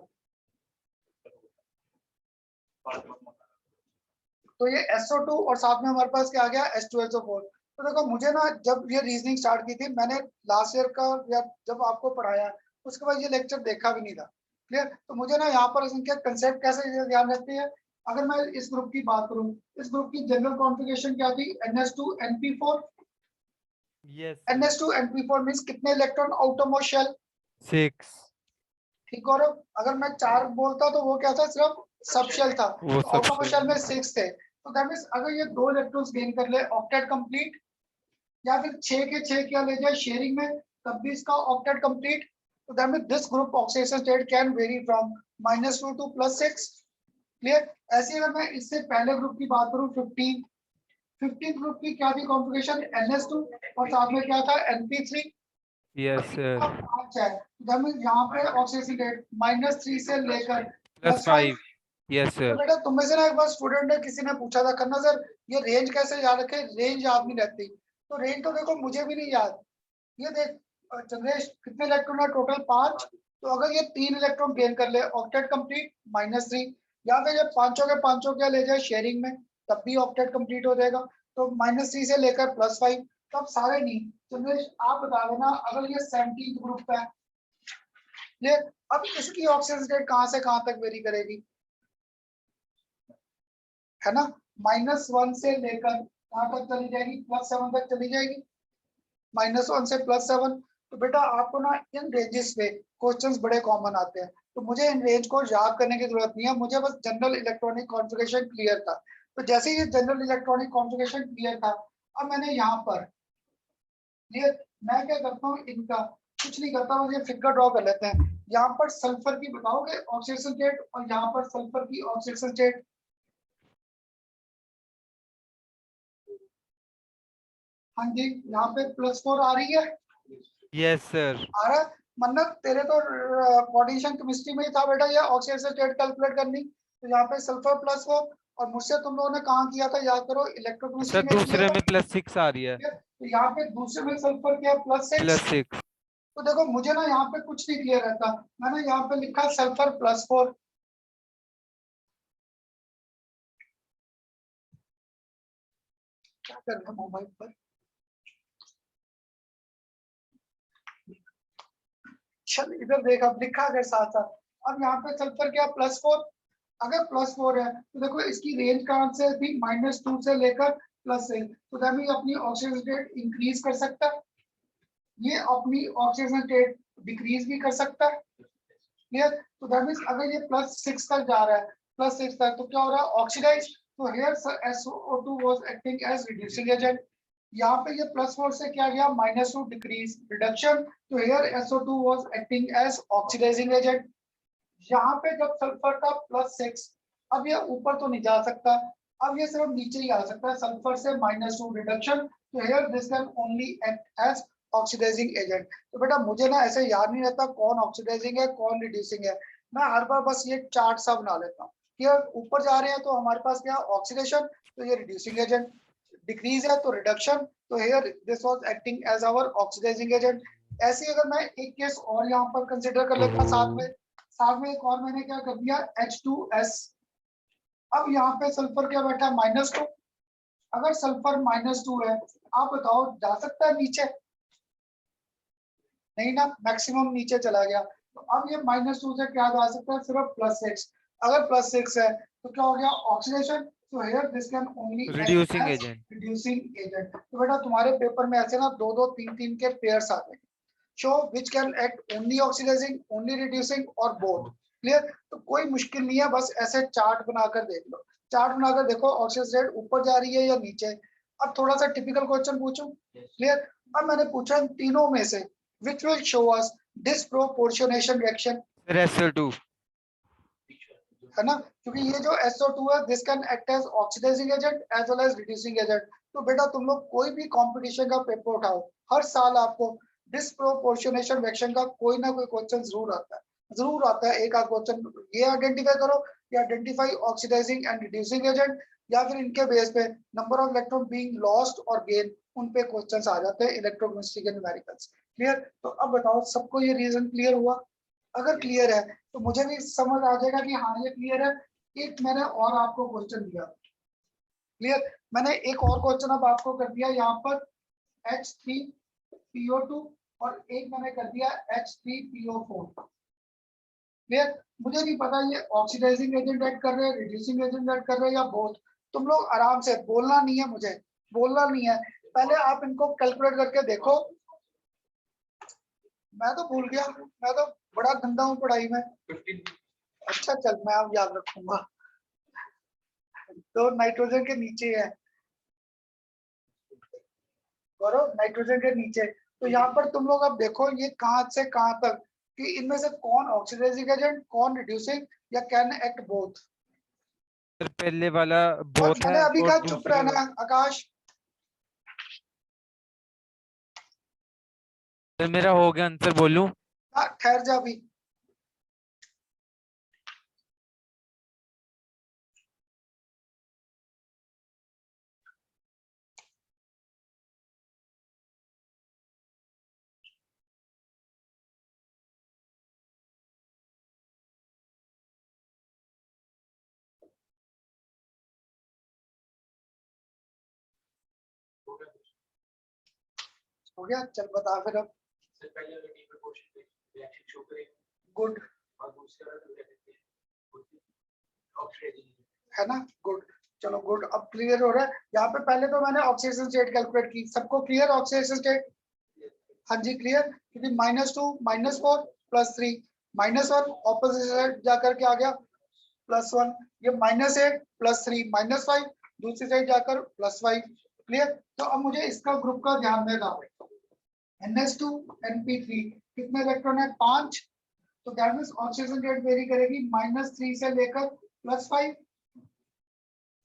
तो ये SO2 और साथ में हमारे पास क्या आ गया, H2SO4। तो देखो मुझे ना जब ये रीजनिंग स्टार्ट की थी मैंने लास्ट ईयर का, या जब आपको पढ़ाया उसके बाद ये लेक्चर देखा भी नहीं था। क्लियर। तो मुझे ना यहाँ पर इनके कंसेप्ट कैसे ध्यान रखते हैं, अगर मैं इस ग्रुप की बात करूं, इस ग्रुप की जनरल कॉन्फ़िगरेशन क्या थी, NH2 NP4। Yes. NH2 NP4 means कितने इलेक्ट्रॉन आउटरमोस्ट शेल? 6. ठीक गौरव, अगर मैं 4 बोलता तो वो क्या था, सिर्फ सब शेल था, वो सब आउटरमोस्ट शेल में 6 थे। तो दैट मींस अगर ये 2 इलेक्ट्रॉन्स गेन कर ले ऑक्टेट कंप्लीट, या फिर 6 के 6 क्या ले जाए शेयरिंग में, तब भी इसका ऑक्टेट कंप्लीट। तो that means this group oxidation state can very from -2 to +6। Clear? ऐसे अगर मैं इससे पहले ग्रुप की बात करूं 15 ग्रुप की क्या थी कॉन्फ़िगरेशन, NH2 और साथ में क्या था NP3। Yes, sir. अब 5 है, दैट मींस यहाँ पे ऑक्सीडेशन स्टेट -3 से लेकर +5. +5। Yes, तो sir. बेटा तुम में से ना एक बार स्टूडेंट है, किसी ने पूछा था करना सर ये रेंज कैसे याद रखे, रेंज याद नहीं रहती। तो रेंज तो देखो मुझे भी नहीं याद। ये देख चंद्रेश, कितने इलेक्ट्रॉन है टोटल 5। तो अगर ये 3 इलेक्ट्रॉन गेन कर ले ऑक्टेट कंप्लीट -3, या फिर जब पांचों क्या ले जाए शेयरिंग में, तब भी ऑक्टेट कंप्लीट हो जाएगा। तो -3 से लेकर +5, तब सारे नहीं। चंद्रेश आप बता देना अगर ये 17th ग्रुप है, ये अब इसकी ऑक्सीजन स्टेट कहां से कहां तक वेरी करेगी, है ना? -1 से लेकर कहां तक चली जाएगी, +7 तक चली जाएगी। -1 से +7। तो बेटा आपको ना इन रेंजेस पे क्वेश्चंस बड़े कॉमन आते हैं, तो मुझे इन रेंज को याद करने की जरूरत नहीं है, मुझे बस जनरल इलेक्ट्रॉनिक कॉन्फ़िगरेशन क्लियर था। तो जैसे ये जनरल इलेक्ट्रॉनिक कॉन्फ़िगरेशन क्लियर था, अब मैंने यहाँ पर ये मैं क्या करता हूँ, इनका कुछ नहीं करता हूँ, ये फिगर ड्रॉ कर लेते हैं। यहाँ पर सल्फर की बताओगे ऑक्सीडेशन स्टेट, और यहाँ पर सल्फर की ऑक्सीडेशन स्टेट। हाँ जी, यहाँ पे +4 आ रही है। Yes, sir. आ रहा है? मन्नत तेरे तो कोऑर्डिनेशन केमिस्ट्री में ही था बेटा ये ऑक्सीडेशन स्टेट कैलकुलेट करनी। तो यहाँ पे सल्फर +4, और मुझसे तुम लोगों ने कहाँ किया था याद करो, इलेक्ट्रोकेमिस्ट्री सर में किया दूसरे था। में +6 आ रही है. तो यहाँ पे दूसरे में सल्फर क्या +6। +6. तो देखो मुझे ना यहाँ पे कुछ नहीं क्लियर रहता, मैंने यहाँ पे लिखा सल्फर +4। क्या कर रहा है मोबाइल पर, चल इधर देख, अब लिखा अगर साथ साथ। अब यहाँ पे सल्फर क्या +4, अगर +4 है तो देखो इसकी रेंज कहाँ से थी, -2 से लेकर +6। तो दैट मींस अपनी ऑक्सीजन स्टेट इंक्रीज कर सकता है, ये अपनी ऑक्सीजन स्टेट डिक्रीज भी कर सकता है। क्लियर? तो दैट मींस अगर ये +6 तक जा रहा है, +6 तक, तो क्या हो रहा है, ऑक्सीडाइज। तो here SO2 was acting as reducing agent. यहाँ पे ये +4 से क्या गया, -2 डिक्रीज रिडक्शन। तो here SO2 was acting as oxidising agent. यहाँ पे जब सल्फर का +6, अब ये ऊपर तो नहीं जा सकता, अब ये सिर्फ नीचे ही आ सकता है, सल्फर से -2 रिडक्शन। तो here this can only act as oxidising agent. तो बेटा मुझे ना ऐसे याद नहीं रहता कौन ऑक्सीडाइजिंग है कौन रिड्यूसिंग है, मैं हर बार बस ये चार्ट सा बना लेता हूँ कि ऊपर जा रहे हैं तो हमारे पास क्या ऑक्सीडेशन, तो ये रिड्यूसिंग एजेंट, डिक्रीज है तो रिडक्शन। तो here this was acting as our oxidising agent. ऐसे अगर मैं एक केस और यहाँ पर कंसिडर कर लेता साथ में एक और मैंने क्या कर दिया H2S। अब यहाँ पे सल्फर क्या बैठा -2, अगर सल्फर -2 है, आप बताओ जा सकता है नीचे, नहीं ना, मैक्सिमम नीचे चला गया। तो अब ये -2 से क्या जा सकता है, सिर्फ +6। अगर +6 है तो क्या हो गया, ऑक्सीडेशन। तो here this can only Reducing agent. Reducing agent. तो बेटा तुम्हारे पेपर में ऐसे ना 2 2 3 3 के पेयर्स आते हैं, show which can act only oxidising, only reducing और बोथ। क्लियर? तो कोई मुश्किल नहीं है, बस ऐसे चार्ट बनाकर देख लो, चार्ट बनाकर देखो ऑक्सीजन रेट ऊपर जा रही है या नीचे। अब थोड़ा सा टिपिकल क्वेश्चन पूछूं। क्लियर? अब मैंने पूछा इन तीनों में से which will show us disproportionation reaction, Sir SO2. है ना? क्योंकि ये जो SO2 है this can act as oxidizing agent as well as reducing agent। तो बेटा तुम लोग कोई भी कंपटीशन का पेपर उठाओ, हर साल आपको डिस्प्रोपोर्शनेशन रिएक्शन का कोई ना कोई क्वेश्चन जरूर आता है। एक आध क्वेश्चन ये आइडेंटिफाई करो या identify oxidising and reducing agent, या फिर इनके बेस पे number of electron being lost और गेन, उन पे क्वेश्चंस आ जाते हैं इलेक्ट्रोकेमिस्ट्री के न्यूमेरिकल्स। क्लियर? तो अब बताओ सबको ये रीजन क्लियर हुआ? अगर क्लियर है तो मुझे भी समझ आ जाएगा कि हाँ ये क्लियर है। एक मैंने और आपको क्वेश्चन दिया, क्लियर, मैंने एक और क्वेश्चन अब आपको कर दिया यहाँ पर H3PO2, और एक मैंने कर दिया H3PO4। क्लियर? मुझे नहीं पता ये ऑक्सीडाइजिंग एजेंट ऐड कर रहे हैं, रिड्यूसिंग एजेंट ऐड कर रहे हैं या बोथ। तुम लोग आराम से बोलना नहीं है, मुझे बोलना नहीं है, पहले आप इनको कैलकुलेट करके देखो। मैं तो भूल गया, मैं तो बड़ा गंदा हूँ पढ़ाई में। 15 अच्छा चल, मैं अब याद रखूंगा। तो नाइट्रोजन के नीचे है गौरव, नाइट्रोजन के नीचे। तो यहाँ पर तुम लोग अब देखो ये कहाँ से कहाँ तक कि इनमें से कौन ऑक्सीडाइजिंग एजेंट, कौन रिड्यूसिंग, या कैन एक्ट बोथ। सर पहले वाला और बोथ मैंने है अभी और कहा चुप दूसरे रहना आकाश। सर मेरा हो गया आंसर बोलूं? हाँ ठहर जा अभी। हो गया, चल बता फिर अब। से पहले वाले डी प्रोपोर्शन पे रिएक्शन शो करेगा गुड और दूसरे वाला क्या कहते हैं ऑक्सीडाइजिंग। है ना, गुड। चलो गुड, अब क्लियर हो रहा है। यहाँ पे पहले तो मैंने ऑक्सीडेशन स्टेट कैलकुलेट की, सबको क्लियर ऑक्सीडेशन स्टेट? हाँ जी क्लियर, क्योंकि -2 -4 +3 -1 ऑपोजिट साइड जाकर के आ गया +1, ये -8 +3 -5 दूसरी साइड जाकर +5। क्लियर। तो अब मुझे इसका ग्रुप का ध्यान देना। NH2 NP3 कितने इलेक्ट्रॉन है? 5। तो that means oxidation state very करेगी -3 से लेकर +5,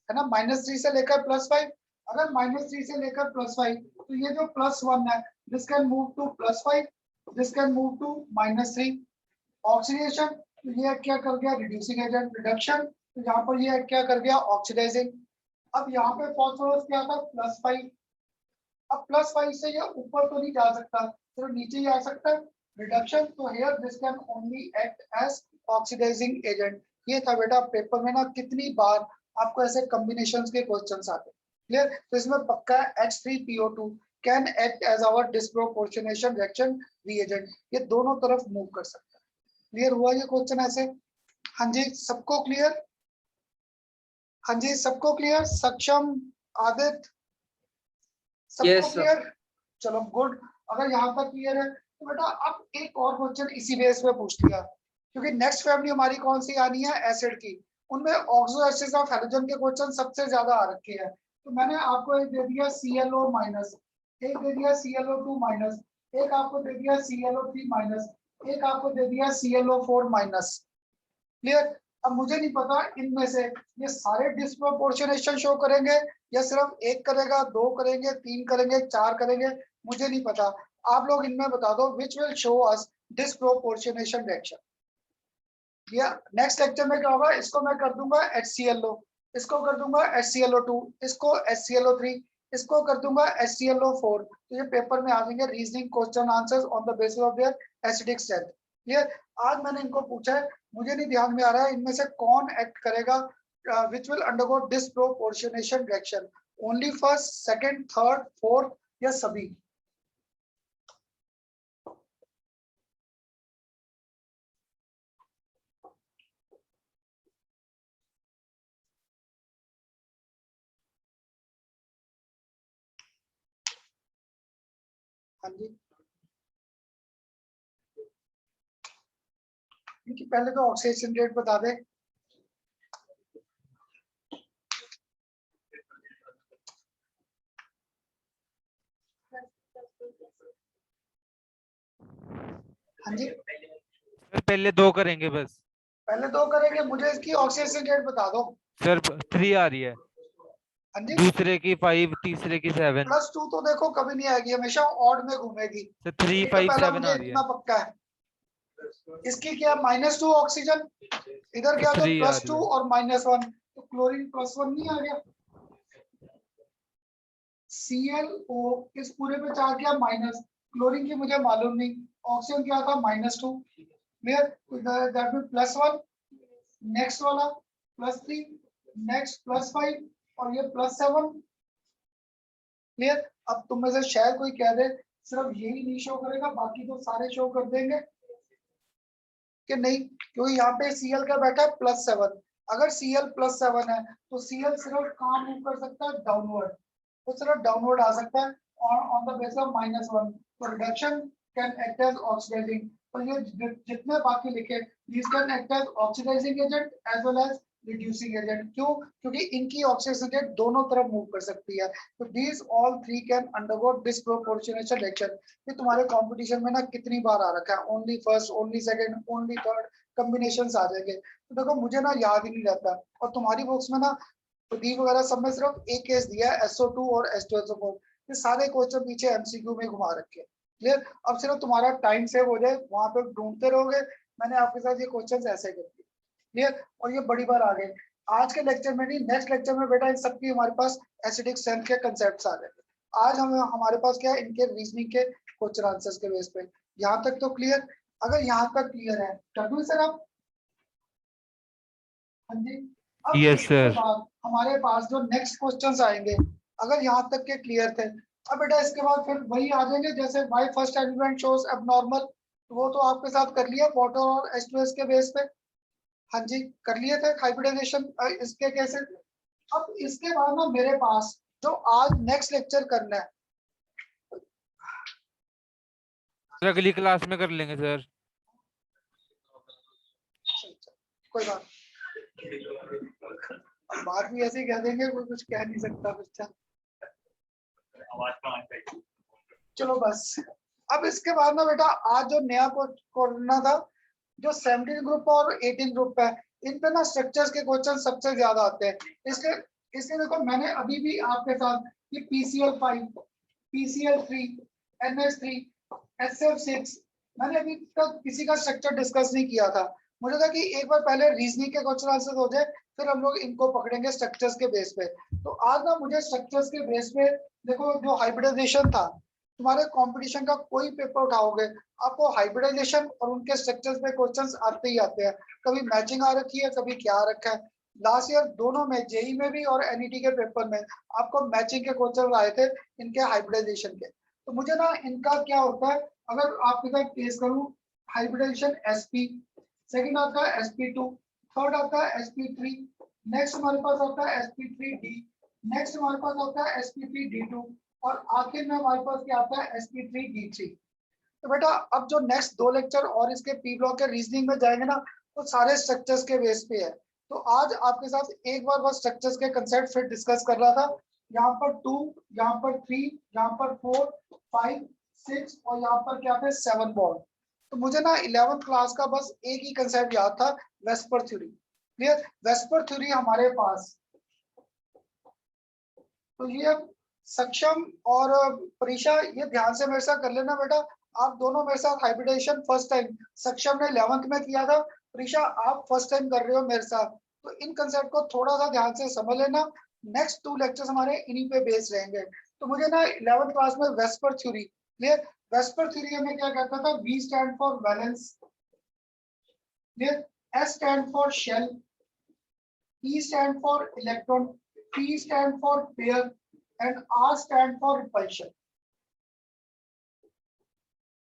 है ना, -3 से लेकर +5। अगर -3 से लेकर +5, तो ये जो +1 है this can move to +5, this can move to -3। Oxidation, तो ये क्या कर गया? Reducing agent. रिडक्शन, तो यहाँ पर ये क्या कर गया? ऑक्सीडाइजिंग। अब यहाँ पे फास्फोरस क्या था? +5। अब +5 से ये ऊपर तो नहीं जा सकता, सिर्फ नीचे ही आ सकता है। रिडक्शन, तो here this can only act as oxidising agent. ये था बेटा पेपर में ना कितनी बार आपको ऐसे कॉम्बिनेशंस के क्वेश्चंस आते हैं। क्लियर। तो इसमें पक्का है H3PO2 can act as our disproportionation reaction reagent, ये दोनों तरफ मूव कर सकता है। क्लियर हुआ ये क्वेश्चन ऐसे? हाँ जी सबको क्लियर? हाँ जी सबको क्लियर? सक्षम, आदित्य, सबको Yes, sir. क्लियर? चलो गुड। अगर यहाँ तक क्लियर है तो बेटा अब एक और क्वेश्चन इसी बेस पे पूछ लिया, क्योंकि नेक्स्ट फैमिली हमारी कौन सी आनी है? एसिड की। उनमें ऑक्सो एसिड ऑफ हैलोजन के क्वेश्चन सबसे ज्यादा आ रखे हैं। तो मैंने आपको एक दे दिया ClO-, एक दे दिया ClO2-, एक आपको दे दिया ClO3-, एक आपको दे दिया ClO4-। क्लियर। अब मुझे नहीं पता इनमें से ये सारे डिस्प्रोपोर्शनेशन शो करेंगे या सिर्फ एक करेगा, दो करेंगे, तीन करेंगे, चार करेंगे, मुझे नहीं पता। आप लोग इनमें बता दो which will show us disproportionation reaction. या नेक्स्ट लेक्चर में क्या होगा? इसको मैं कर दूंगा HClO, इसको कर दूंगा HClO2, इसको HClO3, इसको कर दूंगा HClO4। तो ये पेपर में आ जाएंगे reasoning question answers on the basis of their acidic strength. Clear. आज मैंने इनको पूछा है, मुझे नहीं ध्यान में आ रहा है इनमें से कौन एक्ट करेगा which will undergo disproportionation reaction, only first, second, third, fourth, या सभी। हाँ जी, क्योंकि पहले तो ऑक्सीडेशन रेट बता दे। हाँ जी सर पहले 2 करेंगे बस। पहले दो करेंगे, मुझे इसकी ऑक्सीडेशन रेट बता दो। सर 3 आ रही है, हाँ जी, दूसरे की 5, तीसरे की 7। +2 तो देखो कभी नहीं आएगी, हमेशा ऑड में घूमेगी। सर 3 ये तो 5 पहला 7 मुझे आ रही इतना है। पक्का है। इसकी क्या? -2 ऑक्सीजन, इधर क्या था? 3 आ रही +2 है। और -1, तो क्लोरीन +1 नहीं आ गया। ClO इस पूरे पे चार क्या? माइनस। क्लोरीन की मुझे मालूम नहीं, ऑक्सीजन क्या था? -2। क्लियर। दैट मीन +1, नेक्स्ट वाला +3, नेक्स्ट +5, और ये +7। क्लियर। अब तुम में से शायद कोई कह दे सिर्फ यही नहीं शो करेगा, बाकी तो सारे शो कर देंगे कि नहीं, क्योंकि यहाँ पे Cl का बैठा है +7। अगर Cl +7 है तो Cl सिर्फ कहाँ मूव कर सकता है? डाउनवर्ड। तो सिर्फ डाउनवर्ड आ सकता है ऑन द बेस ऑफ -1। तो reduction can act as oxidising. तो ये जितने बाकी लिखे, these can act as oxidizing agent as well as reducing agent। क्यों? क्योंकि इनकी ऑक्सीडेशन रेट दोनों तरफ मूव कर सकती है। तो these all three can undergo disproportionate reaction। ये तुम्हारे कंपटीशन में ना कितनी बार आ रखा है, only first, only second, only third combinations आ जाएंगे। तो देखो मुझे ना याद ही नहीं रहता, और तुम्हारी बुक्स में ना प्रदीप वगैरह सब में सिर्फ एक केस दिया है, SO2 और H2SO4। ये सारे क्वेश्चन पीछे MCQ में घुमा रखे हैं। क्लियर? अब सिर्फ तुम्हारा टाइम सेव हो जाए, वहां पे ढूंढते रहोगे। मैंने आपके साथ ये क्वेश्चंस ऐसे कर दिए। क्लियर? और ये बड़ी बार आ गए। आज के लेक्चर में नहीं, नेक्स्ट लेक्चर में बेटा इन सबकी हमारे पास एसिडिक स्ट्रेंथ के कंसेप्ट्स आ गए। आज हम हमारे पास क्या है, इनके रीजनिंग के क्वेश्चन आंसर्स के बेस पे। यहाँ तक तो क्लियर? अगर यहाँ तक क्लियर है, कर दूं सर आप? हाँ जी। अब Yes, इसके sir. बाद हमारे पास जो नेक्स्ट क्वेश्चंस आएंगे, अगर यहाँ तक के क्लियर थे, अब बेटा इसके बाद फिर वही आ जाएंगे जैसे why first element shows abnormal, वो तो आपके साथ कर लिया वाटर और H2S के बेस पे। हाँ जी, कर लिए थे हाइब्रिडाइजेशन इसके कैसे। अब इसके बाद ना मेरे पास जो आज नेक्स्ट लेक्चर करना है, सर अगली क्लास में कर लेंगे सर। कोई बात, बात भी ऐसे ही कह देंगे, कोई कुछ कह नहीं सकता बच्चा। आवाज कम आनी चाहिए। चलो बस। अब इसके बाद ना बेटा आज जो नया करना था, जो 17 ग्रुप और 18 ग्रुप है, इन पे ना स्ट्रक्चर्स के क्वेश्चन सबसे ज्यादा आते हैं। इसलिए देखो मैंने अभी भी आपके साथ ये PCl5, PCl3, NH3, SF6, मैंने अभी तक किसी का स्ट्रक्चर डिस्कस नहीं किया था। मुझे था कि एक बार पहले रीजनिंग के क्वेश्चन आंसर हो जाए, फिर हम लोग इनको पकड़ेंगे स्ट्रक्चर्स के बेस पे। तो आज ना मुझे स्ट्रक्चर्स के बेस पे, देखो जो हाइब्रिडाइजेशन था, तुम्हारे कंपटीशन का कोई पेपर उठाओगे, आपको हाइब्रिडाइजेशन और उनके स्ट्रक्चर्स पे क्वेश्चंस आते ही आते हैं। कभी मैचिंग आ रखी है, कभी क्या आ रखा है। लास्ट ईयर दोनों में, जेई में भी और NET के पेपर में आपको मैचिंग के क्वेश्चन आए थे इनके हाइब्रिडाइजेशन के। तो मुझे ना इनका क्या होता है, अगर आपके साथ केस करूं, हाइब्रिडाइजेशन SP, सेकंड आता है SP2, थर्ड आता है SP3, नेक्स्ट हमारे पास आता है SP3D, नेक्स्ट हमारे पास आता है SP3D2, और आखिर में हमारे पास क्या आता है SP3D3। तो बेटा अब जो नेक्स्ट 2 लेक्चर और इसके P ब्लॉक के रीजनिंग में जाएंगे ना, वो सारे स्ट्रक्चर्स के बेस पे है। तो आज आपके साथ एक बार बस स्ट्रक्चर्स के कंसेप्ट फिर डिस्कस कर रहा था। यहाँ पर 2, यहाँ पर 3, यहाँ पर 4, 5, 6 और यहाँ पर क्या थे 7 बॉन्ड। तो मुझे ना 11th क्लास का बस एक ही कंसेप्ट याद था, VSEPR theory. Clear? VSEPR theory हमारे पास, तो ये सक्षम और परीक्षा ये ध्यान से मेरे साथ कर लेना बेटा। आप दोनों मेरे साथ हाइब्रिडाइजेशन फर्स्ट टाइम, सक्षम ने 11th में किया था, परीक्षा आप फर्स्ट टाइम कर रहे हो मेरे साथ। तो इन कंसेप्ट को थोड़ा सा ध्यान से समझ लेना। नेक्स्ट 2 लेक्चर्स हमारे इन्हीं पे बेस रहेंगे। तो मुझे ना 11th क्लास में VSEPR theory, clear? VSEPR theory में क्या कहता था, V stand for valence, clear? S stand for shell, E stand for electron, P stand for pair and R stand for repulsion।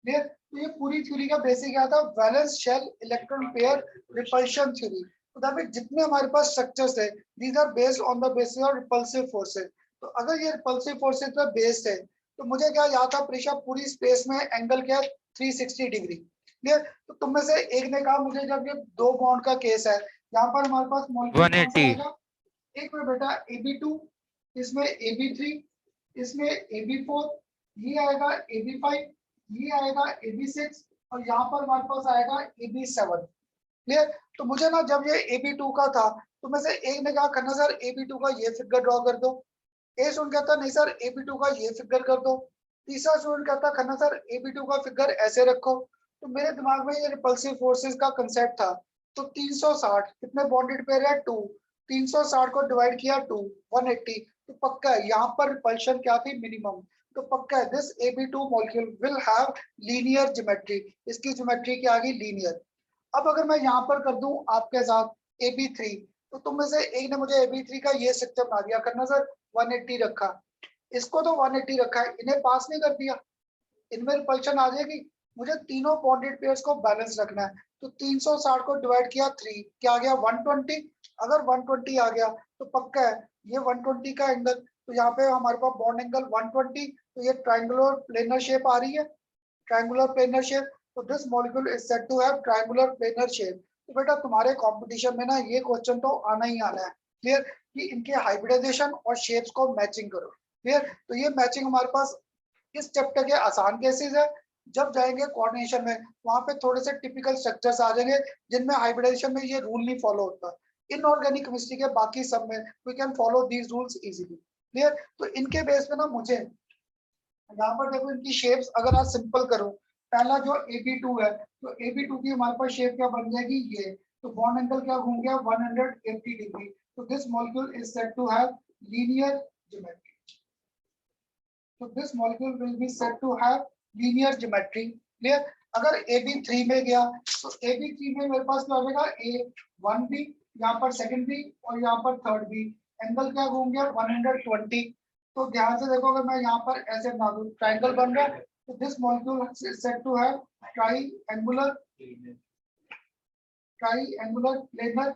तो ये पूरी थ्योरी का बेसिक क्या था, valence shell electron pair repulsion theory. तो दैट जितने हमारे पास स्ट्रक्चर्स है, these are based on the basis of repulsive forces. तो अगर ये रिपल्सिव फोर्सेस पे बेस्ड है, तो मुझे क्या याद था, परीक्षा पूरी स्पेस में एंगल क्या है 360 डिग्री। क्लियर? तो तुम में से एक ने कहा मुझे जब ये 2 बॉन्ड का केस है, यहाँ पर हमारे पास मॉलिक्यूल कौन सा 180। आएगा, एक में बेटा AB2, इसमें AB3, इसमें AB4, ये आएगा AB5, ये आएगा AB6, और यहाँ पर हमारे पास आएगा AB7। क्लियर? तो मुझे ना जब ये AB2 का था, तो में से एक ने कहा करना सर AB2 का ये फिगर ड्रॉ कर दो। ए स्टूडेंट कहता नहीं सर AB2 का ये फिगर कर दो। तीसरा स्टूडेंट कहता खन्ना सर AB2 का फिगर ऐसे रखो। तो मेरे दिमाग में ये रिपल्सिव फोर्सेस का कंसेप्ट था। तो 360 कितने बॉन्डेड पेयर है 2, 360 को डिवाइड किया 2, 180। तो पक्का है यहाँ पर रिपल्शन क्या थी, मिनिमम। तो पक्का है this AB2 molecule will have linear geometry, इसकी ज्योमेट्री क्या आ गई, लीनियर। अब अगर मैं यहाँ पर कर दूं आपके साथ AB3, तो तुम में से एक ने मुझे AB3 का ये स्ट्रक्चर बना दिया, करना सर 180 रखा, इसको तो 180 रखा है, इन्हें पास नहीं कर दिया, इनमें रिपल्शन आ जाएगी। मुझे तीनों बॉन्डेड पेयर्स को बैलेंस रखना है। तो 360 को डिवाइड किया 3, क्या आ गया 120। अगर 120 आ गया तो पक्का है ये 120 का एंगल तो यहाँ पे हमारे पास बॉन्ड एंगल 120, तो ये ट्रायंगुलर प्लेनर शेप आ रही है, ट्रायंगुलर प्लेनर शेप। तो this molecule is said to have triangular planar shape. तो बेटा तुम्हारे कंपटीशन में ना ये क्वेश्चन तो आना ही आना है, क्लियर, कि इनके हाइब्रिडाइजेशन और शेप्स को मैचिंग करो, क्लियर। तो ये मैचिंग हमारे पास इस चैप्टर के आसान केसेस है। जब जाएंगे कोऑर्डिनेशन में, वहां पे थोड़े से टिपिकल स्ट्रक्चर्स आ जाएंगे जिनमें हाइब्रिडाइजेशन में ये रूल नहीं फॉलो होता। इनऑर्गेनिक केमिस्ट्री के बाकी सब में we can follow these rules easily, clear. तो इनके बेस पे ना मुझे यहाँ पर देखो इनकी शेप्स अगर आप सिंपल करो, पहला जो AB2 है, तो AB2 की हमारे पास शेप क्या बन जाएगी, ये। तो बॉन्ड एंगल क्या घूम गया 180 डिग्री। तो this molecule is said to have linear geometry. तो this molecule will be said to have linear geometry, clear. अगर AB3 में गया, तो AB3 में मेरे पास क्या हो जाएगा, A1B, यहाँ पर सेकंड बी और यहाँ पर थर्ड बी। एंगल क्या घूम गया 120। तो ध्यान से देखो, अगर मैं यहाँ पर ऐसे बना दूं, ट्रायंगल बन रहा है। तो this molecule is said to have triangular planar.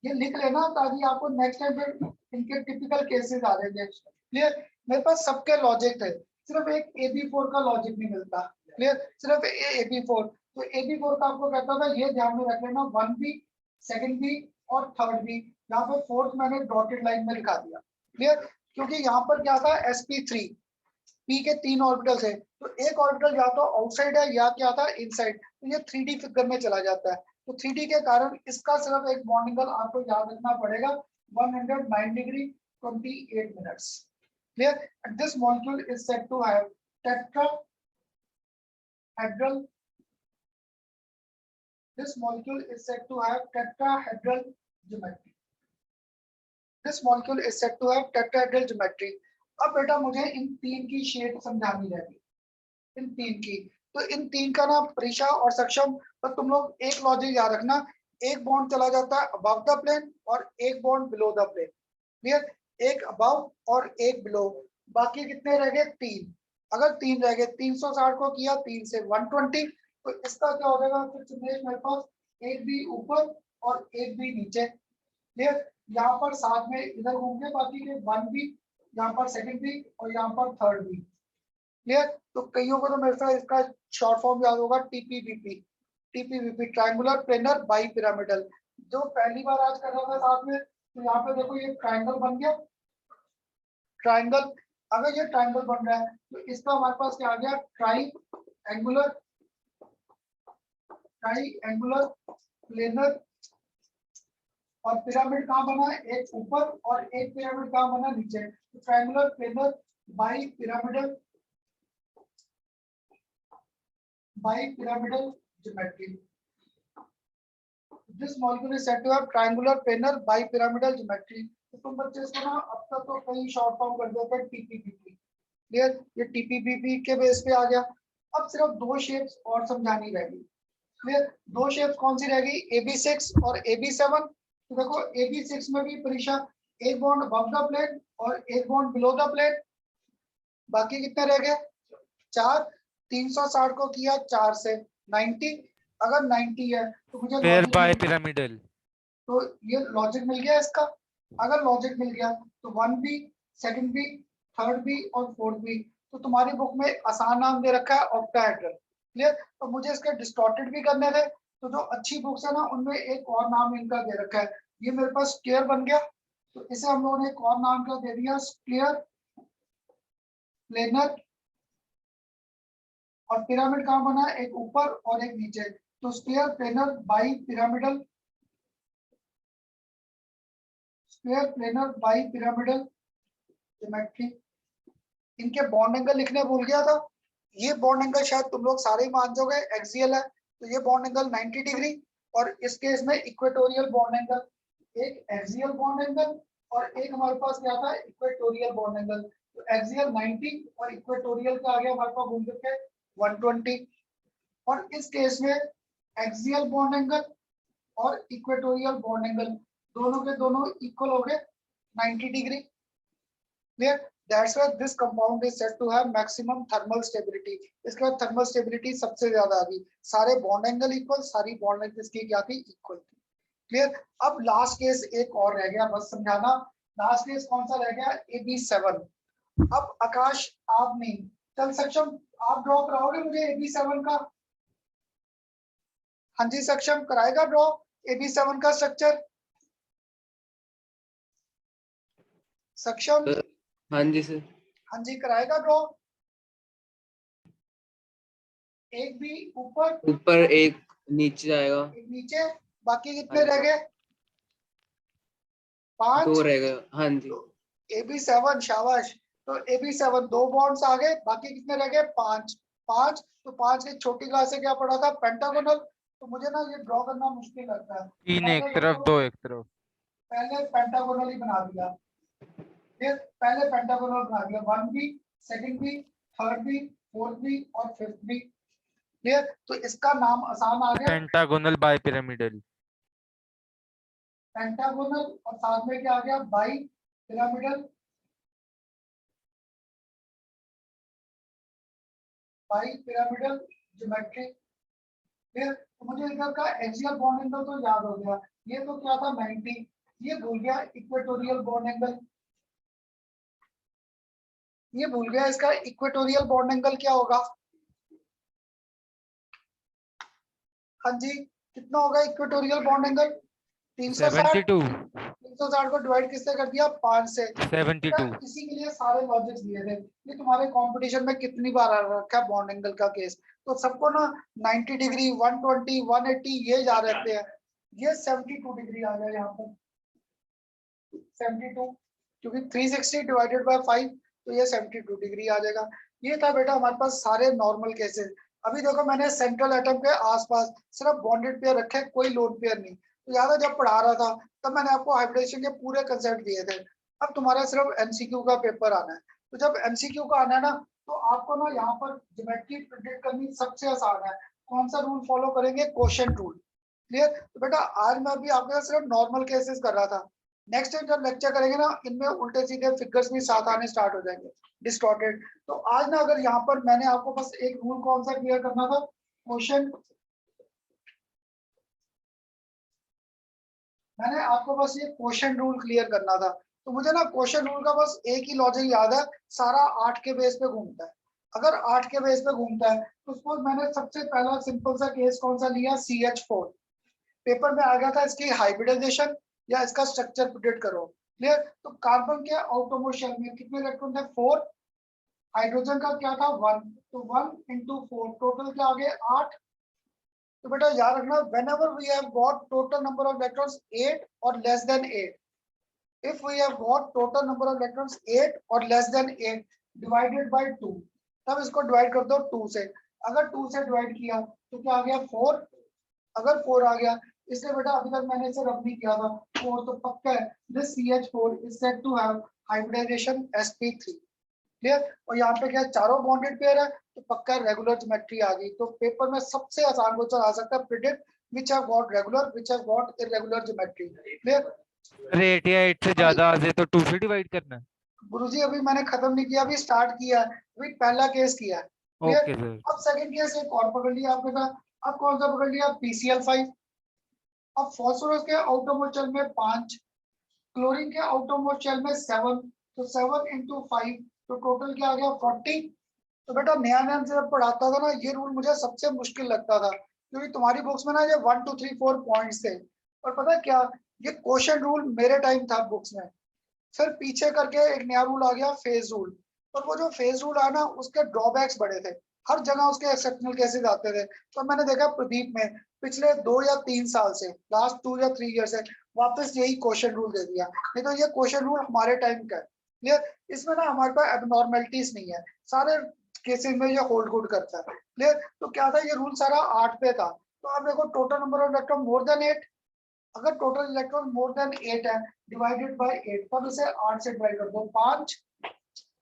ये लिख लेना ताकि आपको नेक्स्ट टाइम फिर इनके टिपिकल केसेस आ जाएंगे, क्लियर। मेरे पास सबके लॉजिक है, सिर्फ एक AB4 का लॉजिक नहीं मिलता, क्लियर, सिर्फ AB4। तो AB4 का आपको कहता था, ये ध्यान में रख लेना, 1B, सेकंड बी और थर्ड बी। यहाँ पे फोर्थ मैंने डॉटेड लाइन में लिखा दिया, क्लियर। क्योंकि यहाँ पर क्या था, sp3, p के 3 ऑर्बिटल थे, तो एक ऑर्बिटल या तो आउटसाइड है या क्या था, इनसाइड। तो ये 3D फिगर में चला जाता है। तो 3D के कारण इसका सिर्फ एक बॉन्ड एंगल आपको याद रखना पड़ेगा, 109 degree 28 minutes, clear. And this molecule is said to have tetrahedral, this molecule is said to have tetrahedral geometry. This molecule is said to have tetrahedral geometry. अब बेटा मुझे इन तीन की शेप समझानी रहेगी, इन तीन की। तो इन तीन का ना प्रीशा और सक्षम, तो तुम लोग एक लॉजिक याद रखना, एक बॉन्ड चला जाता है अबव द प्लेन और एक bond below the plane, clear. एक अबव और एक बिलो, बाकी कितने रह गए, 3। अगर 3 रह गए, 360 को किया 3 से 120, तो इसका क्या हो जाएगा फिर चिन्हेश मेरे पास, एक भी ऊपर और एक भी नीचे, क्लियर। यहाँ पर साथ में इधर घूम गए बाकी के 1B, यहाँ पर सेकंड बी और यहाँ पर थर्ड बी, क्लियर। तो कईयों को तो मेरे साथ इसका शॉर्ट फॉर्म याद होगा, टीपीबीपी, ट्रायंगुलर प्लेनर बाई पिरामिडल। जो पहली बार आज कर रहा था साथ में, तो यहाँ पे देखो ये ट्रायंगल बन गया, ट्रायंगल। अगर ये ट्रायंगल बन रहा है, तो इसका हमारे पास क्या आ गया, ट्रायंगुलर प्लेनर। और पिरामिड कहाँ बना, एक ऊपर और एक पिरामिड कहाँ बना, नीचे। तो triangular planar bipyramidal geometry. This molecule is said to have triangular planar bipyramidal geometry. तो तुम बच्चे इसको ना अब तक तो कई शॉर्ट फॉर्म कर देते हैं टीपीबीपी, क्लियर। ये टीपीबीपी के बेस पे आ गया। अब सिर्फ दो शेप्स और समझानी रहेगी, क्लियर। दो शेप्स कौन सी रहेगी, AB6 और AB7। तो देखो AB6 में भी परीक्षा, एक बॉन्ड अबव द प्लेन और एक बॉन्ड बिलो द प्लेन, बाकी कितने रह गए, 4। 360 को किया 4 से 90, अगर 90 है तो मुझे पेयर लॉजिक बाय पिरामिडल। तो ये लॉजिक मिल गया इसका। अगर लॉजिक मिल गया तो 1B, second B, third B और फोर्थ बी। तो तुम्हारी बुक में आसान नाम दे रखा है ऑक्टाहेड्रल, क्लियर। तो मुझे इसके डिस्टॉर्टेड भी करने थे, तो जो अच्छी बुक्स है ना उनमें एक और नाम इनका दे रखा है। ये मेरे पास स्क्वायर बन गया, तो इसे हम लोगों ने एक और नाम क्या दे दिया, स्क्वायर प्लेनर। और पिरामिड कहाँ बना, एक ऊपर और एक नीचे। तो square planar bi pyramidal, square planar bipyramidal geometry. इनके बॉन्ड एंगल लिखने भूल गया था। ये बॉन्ड एंगल शायद तुम लोग सारे ही मान जाओगे, एक्सियल है। तो ये बॉन्ड एंगल 90 डिग्री, और इस केस में इक्वेटोरियल बॉन्ड एंगल, एक एक्सियल बॉन्ड एंगल और एक हमारे पास क्या था, इक्वेटोरियल बॉन्ड एंगल। तो एक्सियल 90 और इक्वेटोरियल का आ गया हमारे पास घूम के 120। और इस केस में एक्सियल बॉन्ड एंगल और इक्वेटोरियल बॉन्ड एंगल दोनों के दोनों इक्वल हो गए 90 degree, clear. That's why this compound is said to have maximum thermal stability. इसके बाद थर्मल स्टेबिलिटी सबसे ज्यादा आ गई, सारे बॉन्ड एंगल इक्वल, सारी बॉन्ड एंगल इसकी क्या थी, इक्वल थी, क्लियर। अब लास्ट केस एक और रह गया बस समझाना, लास्ट केस कौन सा रह गया, AB7। अब आकाश आप नहीं, चल सक्षम आप ड्रॉ कराओगे मुझे AB7 का? हाँ जी सक्षम कराएगा ड्रॉ AB7 का स्ट्रक्चर? सक्षम? हाँ जी सर। हाँ जी कराएगा ड्रॉ। एक भी ऊपर, ऊपर एक नीचे जाएगा, एक नीचे, बाकी कितने हाँ जी। रह गए? 5। 2 रहेगा, हाँ जी। AB7 शाबाश। तो AB7 2 बॉन्ड्स आ गए, बाकी कितने रह गए? 5। 5 तो 5 की छोटी क्लास से क्या पढ़ा था, पेंटागोनल। तो मुझे ना ये ड्रॉ करना मुश्किल लगता है, 3 एक पहले तरफ, देखो, 2 एक तरफ। पहले पेंटागोनल ही बना दिया, फिर पहले पेंटागोनल बना दिया, 1 भी, सेकंड भी, थर्ड भी, फोर्थ भी और फिफ्थ भी। क्लियर? तो इसका नाम आसान आ गया पेंटागोनल बाय पिरामिडल। पेंटागोनल, और साथ में क्या आ गया, bi pyramidal. Bi pyramidal geometry. फिर तो मुझे इधर का एक्सियल बॉन्ड एंगल तो याद हो गया, ये तो क्या था 90, ये भूल गया इक्वेटोरियल बॉन्ड एंगल, ये भूल गया इसका इक्वेटोरियल बॉन्ड एंगल क्या होगा। हाँ जी कितना होगा इक्वेटोरियल बॉन्ड एंगल? 360। 72। 360 को डिवाइड किससे कर दिया, 5 से। 72। इसी के लिए सारे लॉजिक्स दिए थे, ये तुम्हारे कंपटीशन में कितनी बार आ रखा है बॉन्ड एंगल का केस। तो सबको ना 90 डिग्री, 120, 180 ये जा रहते हैं, ये 72 डिग्री आ गया यहाँ पर, 72, क्योंकि 360 डिवाइडेड बाय 5 तो ये 72 डिग्री आ जाएगा। ये था बेटा हमारे पास सारे नॉर्मल केसेस। अभी देखो मैंने सेंट्रल एटम के आसपास सिर्फ बॉन्डेड पेयर रखे, कोई लोन पेयर नहीं। तो याद है जब पढ़ा रहा था तब मैंने आपको हाइब्रिडेशन के पूरे कंसेप्ट दिए थे। अब तुम्हारा सिर्फ एमसीक्यू का पेपर आना है, तो जब एमसीक्यू का आना है ना, तो आपको ना यहाँ पर ज्योमेट्री प्रिडिक्ट करनी सबसे आसान है। कौन सा रूल फॉलो करेंगे, क्वोशिएंट रूल। क्लियर? तो बेटा आज मैं अभी आपके साथ सिर्फ नॉर्मल केसेस कर रहा था, नेक्स्ट टाइम जब लेक्चर करेंगे ना, इनमें उल्टे सीधे फिगर्स भी साथ आने स्टार्ट हो जाएंगे, डिस्टॉर्टेड। तो आज ना अगर यहाँ पर मैंने आपको बस एक रूल कौन सा क्लियर करना था, क्वोशिएंट, मैंने आपको बस ये क्वोशिएंट रूल क्लियर करना था। तो मुझे ना क्वोशिएंट रूल का बस एक ही लॉजिक याद है, सारा 8 के बेस पे घूमता है। अगर 8 के बेस पे घूमता है तो सपोज मैंने सबसे पहला सिंपल सा केस कौन सा लिया, CH4। पेपर में आ गया था इसकी हाइब्रिडाइजेशन या इसका स्ट्रक्चर प्रिडिक्ट करो। क्लियर? तो कार्बन के आउटरमोस्ट शेल में कितने इलेक्ट्रॉन थे, 4। हाइड्रोजन का क्या था, 1। तो 1 into 4 टोटल क्या आ गए, 8। तो बेटा याद रखना, whenever we have got total number of electrons 8 or less than 8, if we have got total number of electrons 8 or less than 8 divided by 2, तब इसको डिवाइड कर दो 2 से। अगर 2 से डिवाइड किया तो क्या आ गया, 4। अगर 4 आ गया, इसलिए बेटा अभी तक मैंने इसे रब नहीं किया था 4, तो पक्का है this CH4 is said to have hybridization sp3। Clear? और यहाँ पे क्या चारों बॉन्डेड पेयर है, तो पक्का रेगुलर ज्योमेट्री आ गई। तो पेपर में सबसे आसान क्वेश्चन आ सकता है, predict which have got regular, which have got irregular geometry. Clear? अरे 8 या 8 से ज्यादा आ जाए तो 2 से डिवाइड करना है। गुरुजी अभी मैंने खत्म नहीं किया, अभी स्टार्ट किया है, अभी पहला केस किया है। क्लियर? Okay sir. अब सेकंड केस एक और पकड़ लिया आपके साथ। अब कौन सा पकड़ लिया, PCl5। अब फास्फोरस के आउटरमोस्ट शेल में 5, क्लोरीन के आउटरमोस्ट शेल में 7, तो 7 into 5 तो टोटल क्या आ गया, 40। तो बेटा नया नया जब पढ़ाता था ना, ये रूल मुझे सबसे मुश्किल लगता था, क्योंकि तुम्हारी बुक्स में ना ये 1 2 3 4 पॉइंट्स थे। और पता है क्या, ये क्वोशिएंट रूल मेरे टाइम था बुक्स में, फिर पीछे करके एक नया रूल आ गया, फेज रूल। और वो जो फेज रूल आया ना, उसके ड्रॉबैक्स बड़े थे, हर जगह उसके एक्सेप्शनल केसेस आते थे। तो मैंने देखा प्रदीप में पिछले 2 या 3 साल से, लास्ट 2 या 3 ईयर से वापस यही क्वोशिएंट रूल दे दिया। नहीं तो ये क्वोशिएंट रूल हमारे टाइम का है। क्लियर? इसमें ना हमारे पास एबनॉर्मेलिटीज नहीं है, सारे केसेस में ये होल्ड गुड करता है। क्लियर? तो क्या था, ये रूल सारा 8 पे था। तो आप देखो total number of electron more than 8, अगर टोटल इलेक्ट्रॉन मोर देन 8 है डिवाइडेड बाय 8, तब इसे 8 से डिवाइड कर दो, 5।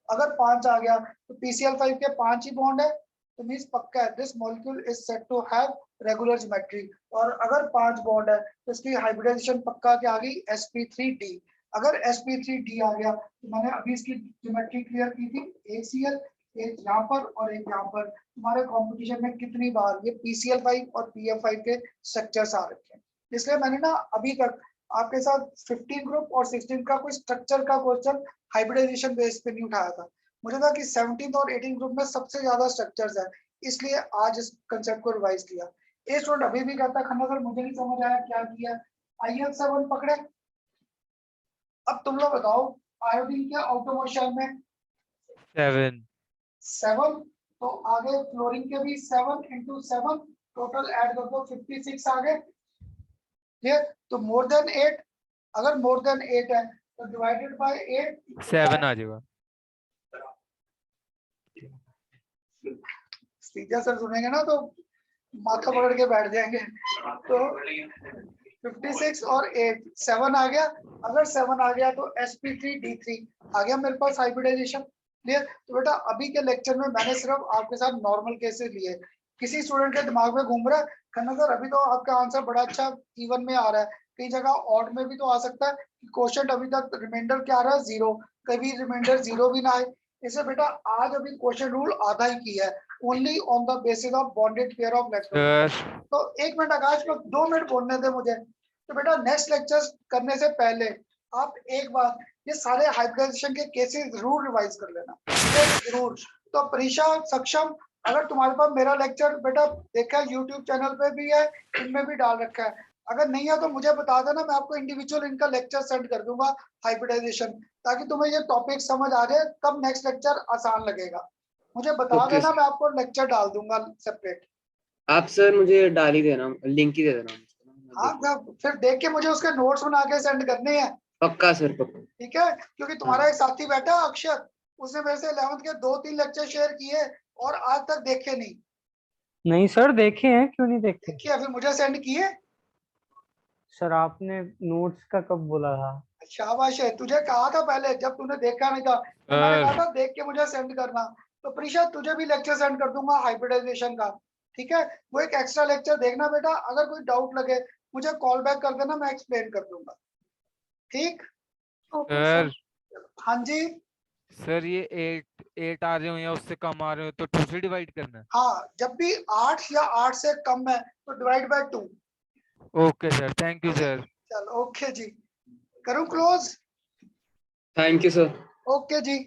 अगर 5 आ गया तो PCl5 के 5 ही बॉन्ड है, तो मींस पक्का है this molecule is said to have regular geometry. और अगर 5 बॉन्ड है तो इसकी हाइब्रिडाइजेशन पक्का क्या आ गई, sp3d। अगर sp3d आ गया तो मैंने अभी इसकी ज्योमेट्री क्लियर की थी, HCl, एक यहाँ पर और एक यहाँ पर। तुम्हारे कंपटीशन में कितनी बार ये PCl5 और PF5 के स्ट्रक्चर्स आ रखे हैं, इसलिए मैंने ना अभी तक आपके साथ 15 ग्रुप और 16 का कोई स्ट्रक्चर का क्वेश्चन हाइब्रिडाइजेशन बेस पे नहीं उठाया था। मुझे था कि 17 और 18 ग्रुप में सबसे ज्यादा स्ट्रक्चर्स है, इसलिए आज इस कंसेप्ट को रिवाइज किया। ये स्टूडेंट अभी भी कहता खन्ना सर मुझे नहीं समझ आया क्या किया। आइए 7 पकड़े। अब तुम लोग बताओ आयोडीन के ऑटोमोशन में 7. 7, तो आगे फ्लोरीन के भी 7 into 7 टोटल ऐड कर दो 56 आ गए। ये तो मोर देन 8, अगर मोर देन 8 है तो डिवाइडेड बाय 8 7 आ जाएगा. सीधा सर सुनेंगे ना तो माथा पकड़ के बैठ जाएंगे। तो 56 और 8 7 आ गया। अगर 7 आ गया तो sp3d3 आ गया मेरे पास हाइब्रिडाइजेशन। क्लियर। तो बेटा अभी के लेक्चर में मैंने सिर्फ आपके साथ नॉर्मल केसेस लिए। किसी स्टूडेंट के दिमाग में घूम रहा है खन्ना सर अभी तो आपका आंसर बड़ा अच्छा इवन में आ रहा है, कई जगह ऑड में भी तो आ सकता है, क्वेश्चन अभी तक रिमाइंडर क्या आ रहा है 0, कभी रिमाइंडर 0 भी ना आए। इसे बेटा आज अभी क्वेश्चन रूल आधा ही किया है, only on the basis of bonded pair of electron. Sir, तो 1 मिनट आकाश को 2 मिनट बोलने दे मुझे। तो बेटा नेक्स्ट लेक्चर करने से पहले आप एक बार ये सारे हाइब्रिडाइजेशन के केसेस जरूर रिवाइज कर लेना, जरूर। तो परीक्षा सक्षम, अगर तुम्हारे पास मेरा लेक्चर बेटा देखा है यूट्यूब चैनल पे भी है, इनमें भी डाल रखा है, अगर नहीं है तो मुझे बता देना, मैं आपको इंडिविजुअल इनका लेक्चर सेंड कर दूंगा हाइब्रिडाइजेशन, ताकि तुम्हें ये टॉपिक समझ आ जाए, तब नेक्स्ट लेक्चर आसान लगेगा। मुझे बता Okay, देना, sir. मैं आपको लेक्चर डाल दूंगा सेपरेट। आप सर मुझे डाल ही देना, लिंक ही दे देना मुझको, मैं हाँ देखूंगा। फिर देख के मुझे उसके नोट्स बना के सेंड करने हैं, पक्का सर, पक्का। ठीक है। क्योंकि तुम्हारा एक साथी बैठा है अक्षर, उसने मेरे से 11th के 2-3 लेक्चर शेयर किए और आज तक देखे नहीं। नहीं सर देखे हैं, क्यों नहीं देखे? देखिए अभी मुझे सेंड किए। सर आपने नोट्स का कब बोला था? शाबाश है, तुझे कहा था पहले जब तूने देखा नहीं था, तो मैंने कहा सर था देख के मुझे सेंड करना। तो प्रीशा तुझे भी लेक्चर सेंड कर दूंगा हाइब्रिडाइजेशन का, ठीक है। वो एक एक्स्ट्रा लेक्चर देखना बेटा, अगर कोई डाउट लगे मुझे कॉल बैक कर देना, मैं एक्सप्लेन कर दूंगा, ठीक। सर हाँ जी। सर ये 8 आ रहे हो या उससे कम आ रहे हो तो 2 से डिवाइड करना है. हाँ जब भी 8 या 8 से कम है तो divide by 2। Okay sir, thank you sir. चलो ओके जी, करूं close? Thank you sir. Okay ji.